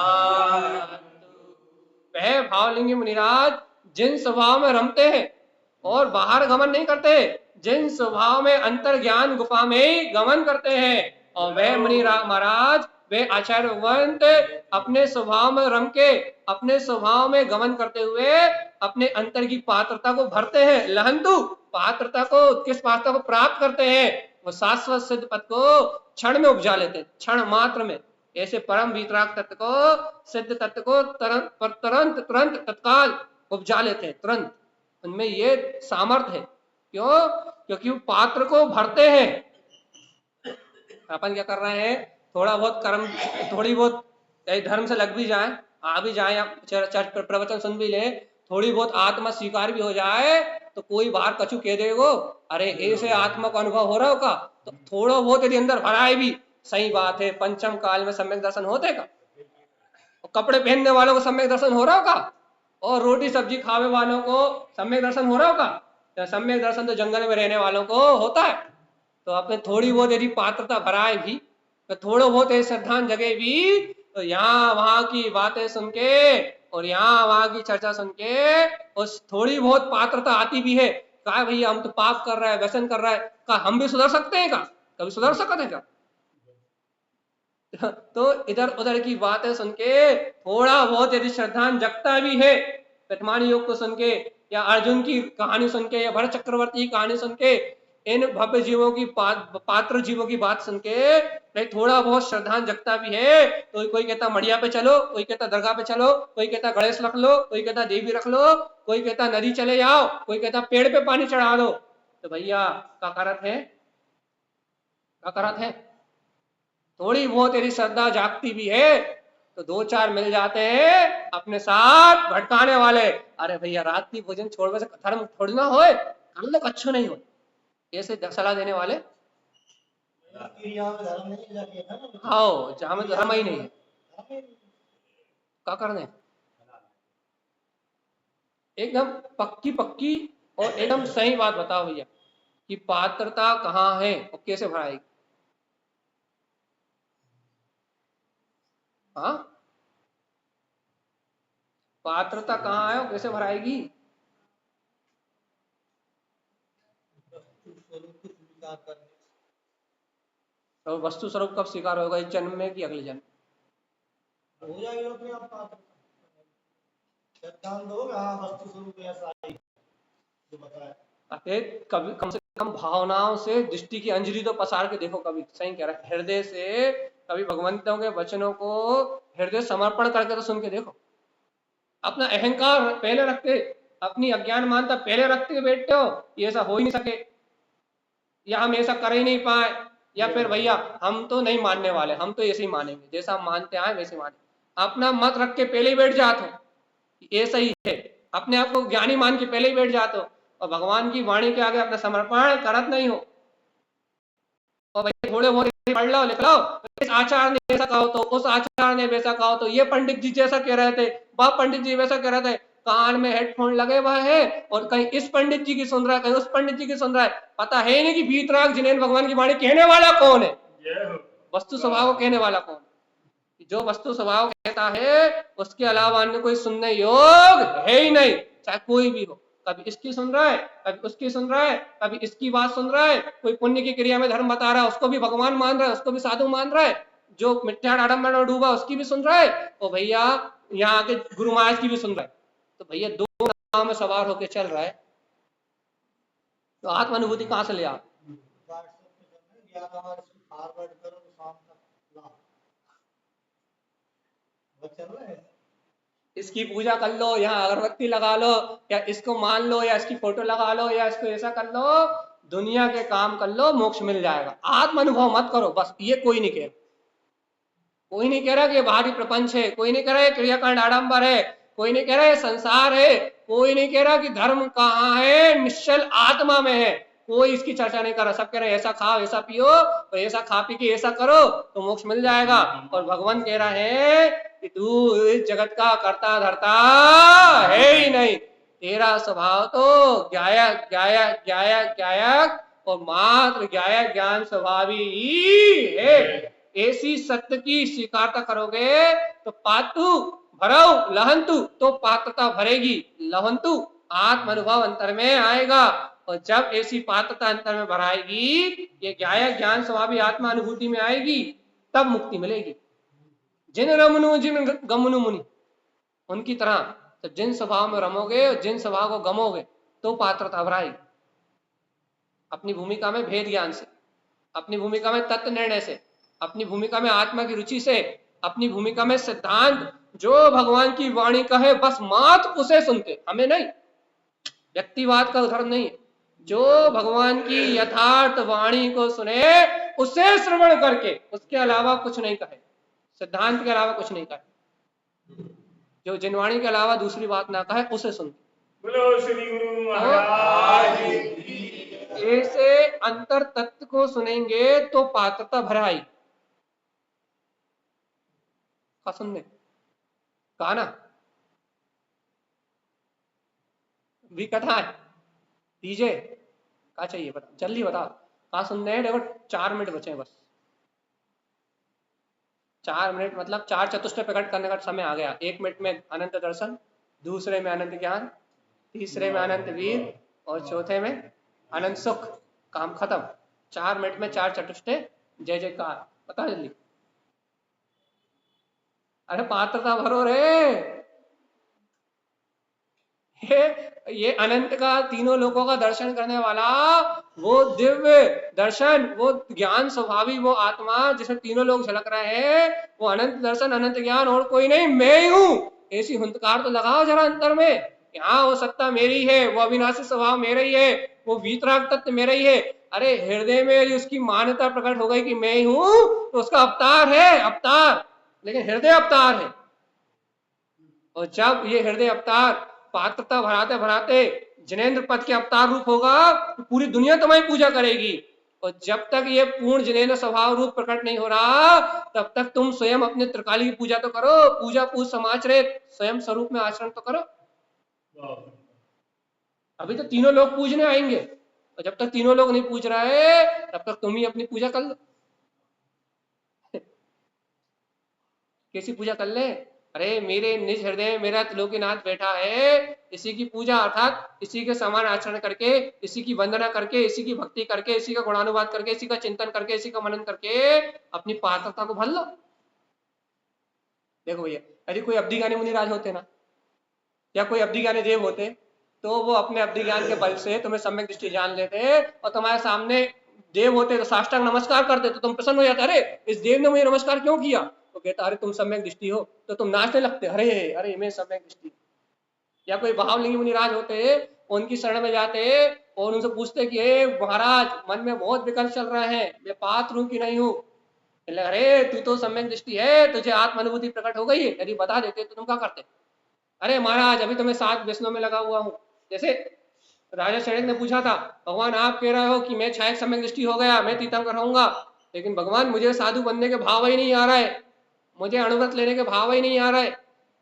वह भावलिंगी मुनिराज जिन स्वभाव में रमते हैं और बाहर गमन नहीं करते, जिन स्वभाव में अंतर ज्ञान गुफा में ही गमन करते हैं, और वह मुनि महाराज वे आचार्य भगवंत अपने स्वभाव में रम के, अपने स्वभाव में गमन करते हुए अपने अंतर की पात्रता को भरते हैं। लहंतु पात्रता को, उत्कृष्ट पात्रता को प्राप्त करते हैं, वो शाश्वत सिद्ध पद को क्षण में उपजा लेते हैं, क्षण मात्र में। ऐसे परम वितराग तत्व को, सिद्ध तत्व को तुरंत तुरंत तत्काल उपजा लेते हैं, तुरंत। उनमें ये सामर्थ्य है। क्यों? क्योंकि वो पात्र को भरते हैं। अपन क्या कर रहे हैं, थोड़ा बहुत कर्म, थोड़ी बहुत धर्म से लग भी जाए, आ भी जाए, चर्च प्रवचन सुन भी ले, थोड़ी बहुत आत्मा स्वीकार भी हो जाए, तो कोई बाहर कछु कह देगो, अरे ऐसे आत्मा का अनुभव हो रहा होगा, तो थोड़ा बहुत यदि अंदर भराए भी सही बात है। पंचम काल में सम्यक दर्शन होते का, कपड़े पहनने वालों को सम्यक दर्शन हो रहा होगा, और रोटी सब्जी खावे वालों को सम्यक दर्शन हो रहा होगा। सम्यक दर्शन तो जंगल में रहने वालों को होता है। तो अपने थोड़ी बहुत यदि पात्रता भराए भी, तो थोड़ा बहुत श्रद्धान जगह भी, तो यहाँ वहां की बातें सुन के और यहाँ वहां की चर्चा सुन के उस थोड़ी बहुत पात्रता आती भी है। कहा भैया हम तो पाप कर रहा है, व्यसन कर रहा है, कहा हम भी सुधर सकते हैं, का कभी सुधर सकते हैं क्या? तो इधर उधर की बातें सुन के थोड़ा बहुत यदि श्रद्धान जगता भी है, वर्तमान योग को सुन के, या अर्जुन की कहानी सुन के, या भरत चक्रवर्ती की कहानी सुन के, इन भव्य जीवों की पात्र जीवों की बात सुन के नहीं थोड़ा बहुत श्रद्धान जगता भी है, तो कोई कहता मड़िया पे चलो, कोई कहता दरगाह पे चलो, कोई कहता गणेश रख लो, कोई कहता देवी रख लो, कोई कहता नदी चले जाओ, कोई कहता पेड़ पे पानी चढ़ा दो। तो भैया क्या करत है, क्या करत है? थोड़ी बहुत यदि श्रद्धा जागती भी है, तो दो चार मिल जाते हैं अपने साथ भटकाने वाले। अरे भैया रात की भोजन छोड़ने से धर्म थोड़ी ना होए, कर लो अच्छो नहीं हो, ऐसे सलाह देने वाले। हाँ जहां में धर्म ही नहीं है, क्या करने? एकदम पक्की पक्की और एकदम सही बात बताओ भैया कि पात्रता कहाँ है और कैसे भराएगी? हाँ, पात्रता कहाँ है और कैसे भराएगी? तो वस्तु स्वरूप कब स्वीकार होगा, इस जन्म में कि अगले जन्म? हो जाएगा अपने आप पात्र। सिद्धांत होगा वस्तु स्वरूप ऐसा ही जो बताया। कभी कम से कम भावनाओं से दृष्टि की अंजलि तो पसार के देखो, कभी सही कह रहा है, हृदय से कभी भगवंतों के वचनों को हृदय समर्पण करके तो सुन के देखो। अपना अहंकार पहले रख के, अपनी अज्ञान मानता पहले रख के बैठते हो, ये ऐसा हो ही नहीं सके, या हम ऐसा कर ही नहीं पाए, या फिर भैया हम तो नहीं मानने वाले, हम तो ऐसे ही मानेंगे, जैसा हम मानते आए वैसे माने। अपना मत रख के पहले ही बैठ जाते हो, ऐसा ही है, अपने आप को ज्ञानी मान के पहले ही बैठ जाते हो, और भगवान की वाणी के आगे अपना समर्पण करत नहीं हो। और भैया थोड़े बहुत पढ़ लो, लिख लो, इस आचार्य ने ऐसा कहा तो, उस आचार्य ने वैसा कहा तो, ये पंडित जी जैसा कह रहे थे, वह पंडित जी वैसा कह रहे थे, कान में हेडफोन लगे हुए हैं और कहीं इस पंडित जी की सुन रहा है, कहीं उस पंडित जी की सुन रहा है, पता है नहीं कि वीतराग जिनेन्द्र भगवान की वाणी कहने वाला कौन है, वस्तु स्वभाव को कहने वाला कौन? जो वस्तु स्वभाव कहता है उसके अलावा अन्य कोई सुनने योग है ही नहीं, चाहे कोई भी हो। कभी इसकी सुन रहा है, कभी उसकी सुन रहा है, कभी इसकी बात सुन रहा है, कोई पुण्य की क्रिया में धर्म बता रहा है उसको भी भगवान मान रहा है, उसको भी साधु मान रहा है, जो मिथ्या आडम्बर में डूबा उसकी भी सुन रहा है, और भैया यहाँ के गुरु महाराज की भी सुन रहा है। तो भैया दो नाव में सवार होकर चल रहा है, तो आत्मानुभूति कहाँ से ले आप? इसकी पूजा कर लो, यहाँ अगरबत्ती लगा लो, या इसको मान लो, या इसकी फोटो लगा लो, या इसको ऐसा कर लो, दुनिया के काम कर लो, मोक्ष मिल जाएगा। आत्म अनुभव मत करो, बस ये कोई नहीं कह रहा, कोई नहीं कह रहा कि ये बाहरी प्रपंच है, कोई नहीं कह रहा है क्रियाकांड आडंबर है, कोई नहीं कह रहा है संसार है, कोई नहीं कह रहा कि धर्म कहाँ है, निश्चल आत्मा में है, कोई इसकी चर्चा नहीं कर रहा। सब कह रहे हैं ऐसा खाओ, ऐसा पियो, तो ऐसा खा पी के ऐसा करो तो मोक्ष मिल जाएगा। और भगवान कह रहा है कि तू इस जगत का कर्ता धर्ता है ही नहीं, तेरा स्वभाव तो ज्ञायक ज्ञायक ज्ञायक ज्ञायक और मात्र ज्ञायक ज्ञान स्वभावी ही है। ऐसी सत्य की स्वीकारता करोगे तो पातु भरऊ लहंतु, तो पात्रता भरेगी, लहंतु आत्म अनुभव अंतर में आएगा। और जब ऐसी पात्रता अंतर में भराएगी, ये ज्ञायक ज्ञान स्वभावी आत्मा अनुभूति में आएगी, तब मुक्ति मिलेगी। जिन रमनु जिन गमनु मुनि, उनकी तरह तो जिन स्वभाव में रमोगे और जिन स्वभाव को गमोगे तो पात्रता भराएगी। अपनी भूमिका में भेद ज्ञान से, अपनी भूमिका में तत्व निर्णय से, अपनी भूमिका में आत्मा की रुचि से, अपनी भूमिका में सिद्धांत जो भगवान की वाणी कहे बस मात्र उसे सुनते, हमें नहीं, व्यक्तिवाद का उदाहरण नहीं, जो भगवान की यथार्थ वाणी को सुने उसे श्रवण करके उसके अलावा कुछ नहीं कहे, सिद्धांत के अलावा कुछ नहीं कहे, जो जिनवाणी के अलावा दूसरी बात ना कहे उसे सुनते। बोलो श्री गुरु महाराज की। ऐसे अंतर तत्व को सुनेंगे तो पात्रता भराई का सुनने कहा ना, भी कथा है दीजिए क्या चाहिए बता, जल्दी बताओ कहा सुनने हैं। देखो 4 मिनट बचे हैं बस, 4 मिनट मतलब 4 चतुष्टय प्रकट करने का समय आ गया। 1 मिनट में अनंत दर्शन, दूसरे में अनंत ज्ञान, तीसरे में अनंत वीर और चौथे में अनंत सुख। काम खत्म। 4 मिनट में 4 चतुष्टय, जय जयकार। बता जल्दी, अरे पात्रता भरो रे। ये अनंत का तीनों लोगों का दर्शन करने वाला वो दिव्य दर्शन, वो ज्ञान स्वभावी, वो आत्मा जिसमें तीनों लोग झलक रहे हैं, वो अनंत दर्शन अनंत ज्ञान और कोई नहीं, मैं ही हूं। ऐसी हुंकार तो लगाओ जरा अंतर में, हाँ वो सत्ता मेरी है, वो अविनाशी स्वभाव मेरा ही है, वो वीतराग तत्व मेरा ही है। अरे हृदय में उसकी मान्यता प्रकट हो गई कि मैं ही हूं, तो उसका अवतार है, अवतार, लेकिन हृदय अवतार है। और जब ये हृदय अवतार पात्रता भराते भराते जिनेंद्र पद के अवतार रूप होगा तो पूरी दुनिया तुम्हारी पूजा करेगी। और जब तक ये पूर्ण जिनेंद्र स्वभाव रूप प्रकट नहीं हो रहा, तब तक तुम स्वयं अपने त्रिकाली की पूजा तो करो, पूजा पूज समाचरित स्वयं स्वरूप में आचरण तो करो। अभी तो तीनों लोग पूजने आएंगे, और जब तक तीनों लोग नहीं पूज रहे तब तक तुम ही अपनी पूजा कर लो। कैसी पूजा कर ले? अरे मेरे निज हृदय में मेरा त्रिलोकीनाथ बैठा है, इसी की पूजा अर्थात इसी के समान आचरण करके, इसी की वंदना करके, इसी की भक्ति करके, इसी का गुणानुवाद करके, इसी का चिंतन करके, इसी का मनन करके अपनी पात्रता को भर लो। देखो भैया, यदि कोई अब्दी ज्ञानी मुनिराज होते ना, या कोई अब्दी ज्ञानी देव होते, तो वो अपने अब्दी ज्ञान के बल से तुम्हें सम्यक दृष्टि जान लेते और तुम्हारे सामने देव होते तो साष्टांग नमस्कार करते, तो तुम प्रसन्न हो जाते, अरे इस देव ने मुझे नमस्कार क्यों किया? तो कहता अरे तुम सम्यक दृष्टि हो, तो तुम नाचने लगते, अरे अरे मैं सम्यक दृष्टि। या कोई भावलिंगी मुनिराज होते, उनकी शरण में जाते और उनसे पूछते कि हे महाराज, मन में बहुत विकल्प चल रहे हैं, मैं पात्र हूं कि नहीं हूं? अरे तू तो सम्यक दृष्टि है, तुझे आत्म अनुभूति प्रकट हो गई है। यदि बता देते तो तुम क्या करते? अरे महाराज अभी तो मैं 7 व्यसनों में लगा हुआ हूं। जैसे राजा शैणिक ने पूछा था, भगवान आप कह रहे हो कि मैं छायक सम्यक दृष्टि हो गया, मैं तीर्थंकर रहूंगा, लेकिन भगवान मुझे साधु बनने के भाव ही नहीं आ रहा है, मुझे अणुव्रत लेने के भाव ही नहीं आ रहा है,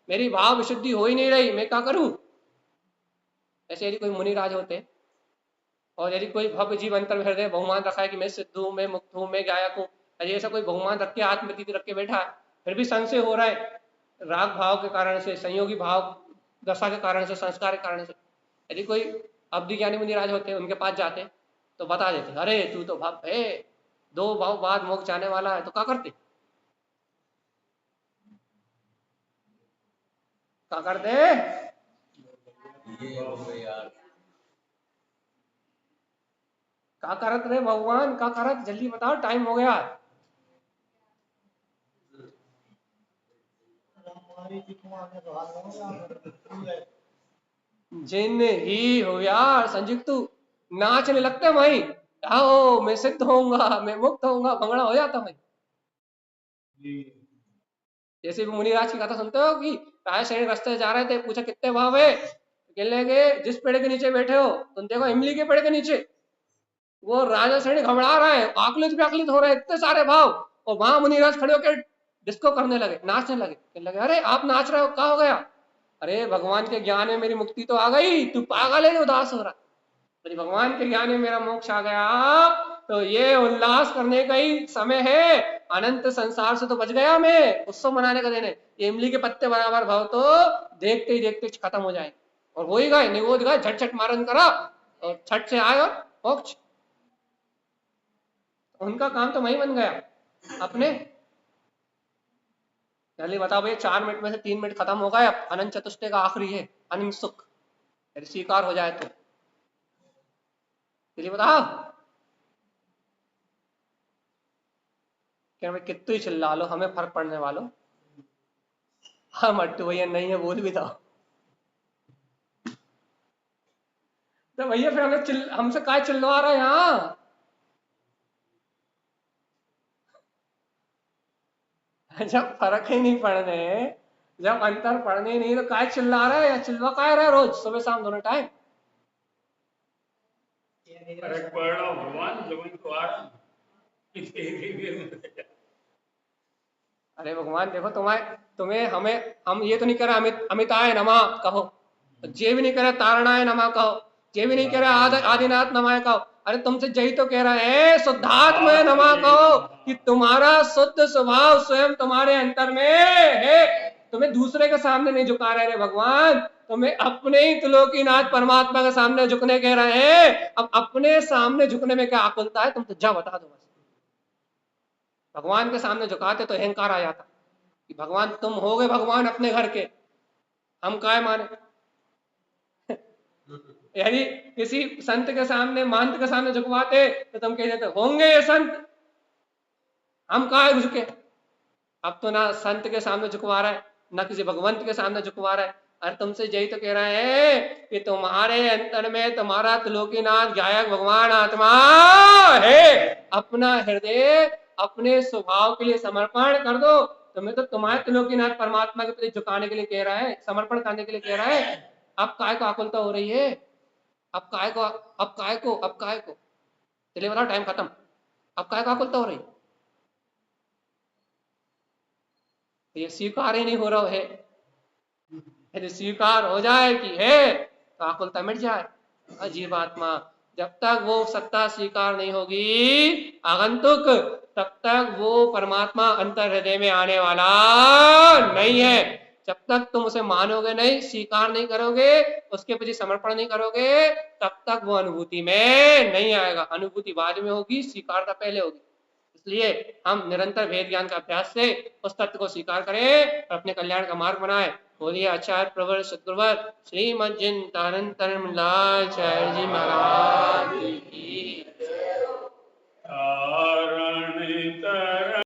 मेरी भाव विशुद्धि हो ही नहीं रही, मैं क्या करूं? ऐसे यदि कोई मुनिराज होते, और यदि कोई भव्य जीव अंतर हृदय बहुमान रखा है कि मैं सिद्ध हूं, मैं मुक्त हूं, मैं गायक हूं, यदि ऐसा कोई बहुमान रख के आत्मतीति रख के बैठा है, फिर भी संशय हो रहा है राग भाव के कारण से, संयोगी भाव दशा के कारण से, संस्कार के कारण से, यदि कोई अब्दी ज्ञानी मुनिराज होते, उनके पास जाते तो बता देते, अरे तू तो भक्त है, 2 भाव बाद मोक्ष जाने वाला है, तो क्या करते? क्या करते? क्या करत रे भगवान, क्या करत? जल्दी बताओ, टाइम हो गया। जिन ही हो यार संयुक्त नाचने लगते भाई, आओ मैं सिद्ध होऊंगा, मैं मुक्त होऊंगा, भंगड़ा हो जाता भाई। जैसे भी मुनिराज की कथा सुनते हो कि राजा शैणिक रास्ते जा रहे थे, पूछा कितने भाव है, कहने लगे जिस पेड़ के नीचे बैठे हो तुम देखो इमली के पेड़ के नीचे। वो राजा शैणिक घबरा रहा है, आकलित पे आकलित हो रहे हैं, इतने सारे भाव, और वहां मुनिराज खड़े होकर डिस्को करने लगे, नाचने लगे। कहने लगे अरे आप नाच रहे हो, क्या हो गया? अरे भगवान के ज्ञान में मेरी मुक्ति तो आ गई, तू पागल है जो उदास हो रहा। यदि भगवान के ज्ञान में मेरा मोक्ष आ गया तो ये उल्लास करने का ही समय है, अनंत संसार से तो बच गया मैं, उत्सव मनाने का दिन है। ये इमली के पत्ते बराबर भाव तो देखते ही देखते खत्म हो जाए, और हो ही गए, निगोद गए, झट झट मारन करा और छठ से आए और मोक्ष। उनका काम तो वही बन गया अपने। जल्दी बताओ भैया, 4 मिनट में से 3 मिनट खत्म हो गए, अब अनंत चतुष्टय का आखिरी है, अनंत सुख, यदि स्वीकार हो जाए तो। जल्दी बताओ। क्या भाई कितने ही चिल्ला लो, हमें फर्क पड़ने वालों। हाँ मट्टू भैया नहीं है, बोल भी दो। तो भैया फिर हमसे काय चिल्लवा रहा है यहाँ। जब फर्क ही नहीं पड़ने, जब अंतर पड़ने ही नहीं, तो काय चिल्ला रहा है, या चिल्ला काय रहा है रोज सुबह शाम दोनों टाइम। फर्क पड़ रहा भगवान जब तो आ रहा। अरे भगवान देखो, तुम्हें हमें, हम ये तो नहीं कह रहे अमिताय नमः कहो, जे भी नहीं कह रहे तारणाय नमः कहो, जे भी नहीं कह रहे आदिनाथ नमः कहो। अरे तुमसे जय तो कह रहे हैं शुद्धात्मा नमः कहो, कि तुम्हारा शुद्ध स्वभाव स्वयं तुम्हारे अंतर में है। तुम्हें दूसरे के सामने नहीं झुका रहे रे भगवान, तुम्हें अपने ही त्रिलोकीनाथ परमात्मा के सामने झुकने कह रहे हैं। अब अपने सामने झुकने में क्या आकुलता है, तुम तो जा बता दो बस। भगवान के सामने झुकाते तो अहंकार आ जाता कि भगवान तुम हो गए भगवान अपने घर के, हम काय माने। यदि किसी संत के सामने, महंत के सामने झुकवाते तो तुम कह देते होंगे ये संत, हम काय झुके। अब तो ना संत के सामने झुकवा रहा है, ना किसी भगवंत के सामने झुकवा रहा है। अरे तुमसे यही तो कह रहे हैं कि तुम्हारे अंतर में तुम्हारा त्रिलोकीनाथ गायक भगवान आत्मा है। अपना हृदय अपने स्वभाव के लिए समर्पण कर दो। तुम्हें तो तुम्हारे त्रिलोकीनाथ परमात्मा के प्रति झुकाने के लिए कह रहा है, समर्पण करने के लिए कह रहा है। अब काय को आकुलता हो रही है, अब काय को, अब काय को, अब काय को। चलिए बताओ, टाइम खत्म। अब काय को आकुलता हो रही, ये स्वीकार ही नहीं हो रहा है। यदि स्वीकार हो जाए कि है तो आकुलता मिट जाए। अजीब आत्मा, जब तक वो सत्ता स्वीकार नहीं होगी आगंतुक, तब तक वो परमात्मा अंतर हृदय में आने वाला नहीं है। जब तक तुम उसे मानोगे नहीं, स्वीकार नहीं करोगे, उसके प्रति समर्पण नहीं करोगे, तब तक वो अनुभूति में नहीं आएगा। अनुभूति बाद में होगी, स्वीकारता पहले होगी। इसलिए हम निरंतर भेद ज्ञान का अभ्यास से उस तत्व को स्वीकार करें और अपने कल्याण का मार्ग बनाए। बोलिए आचार्य प्रवर सतगुरुवर श्रीमद जिन लाल जी महाराज की।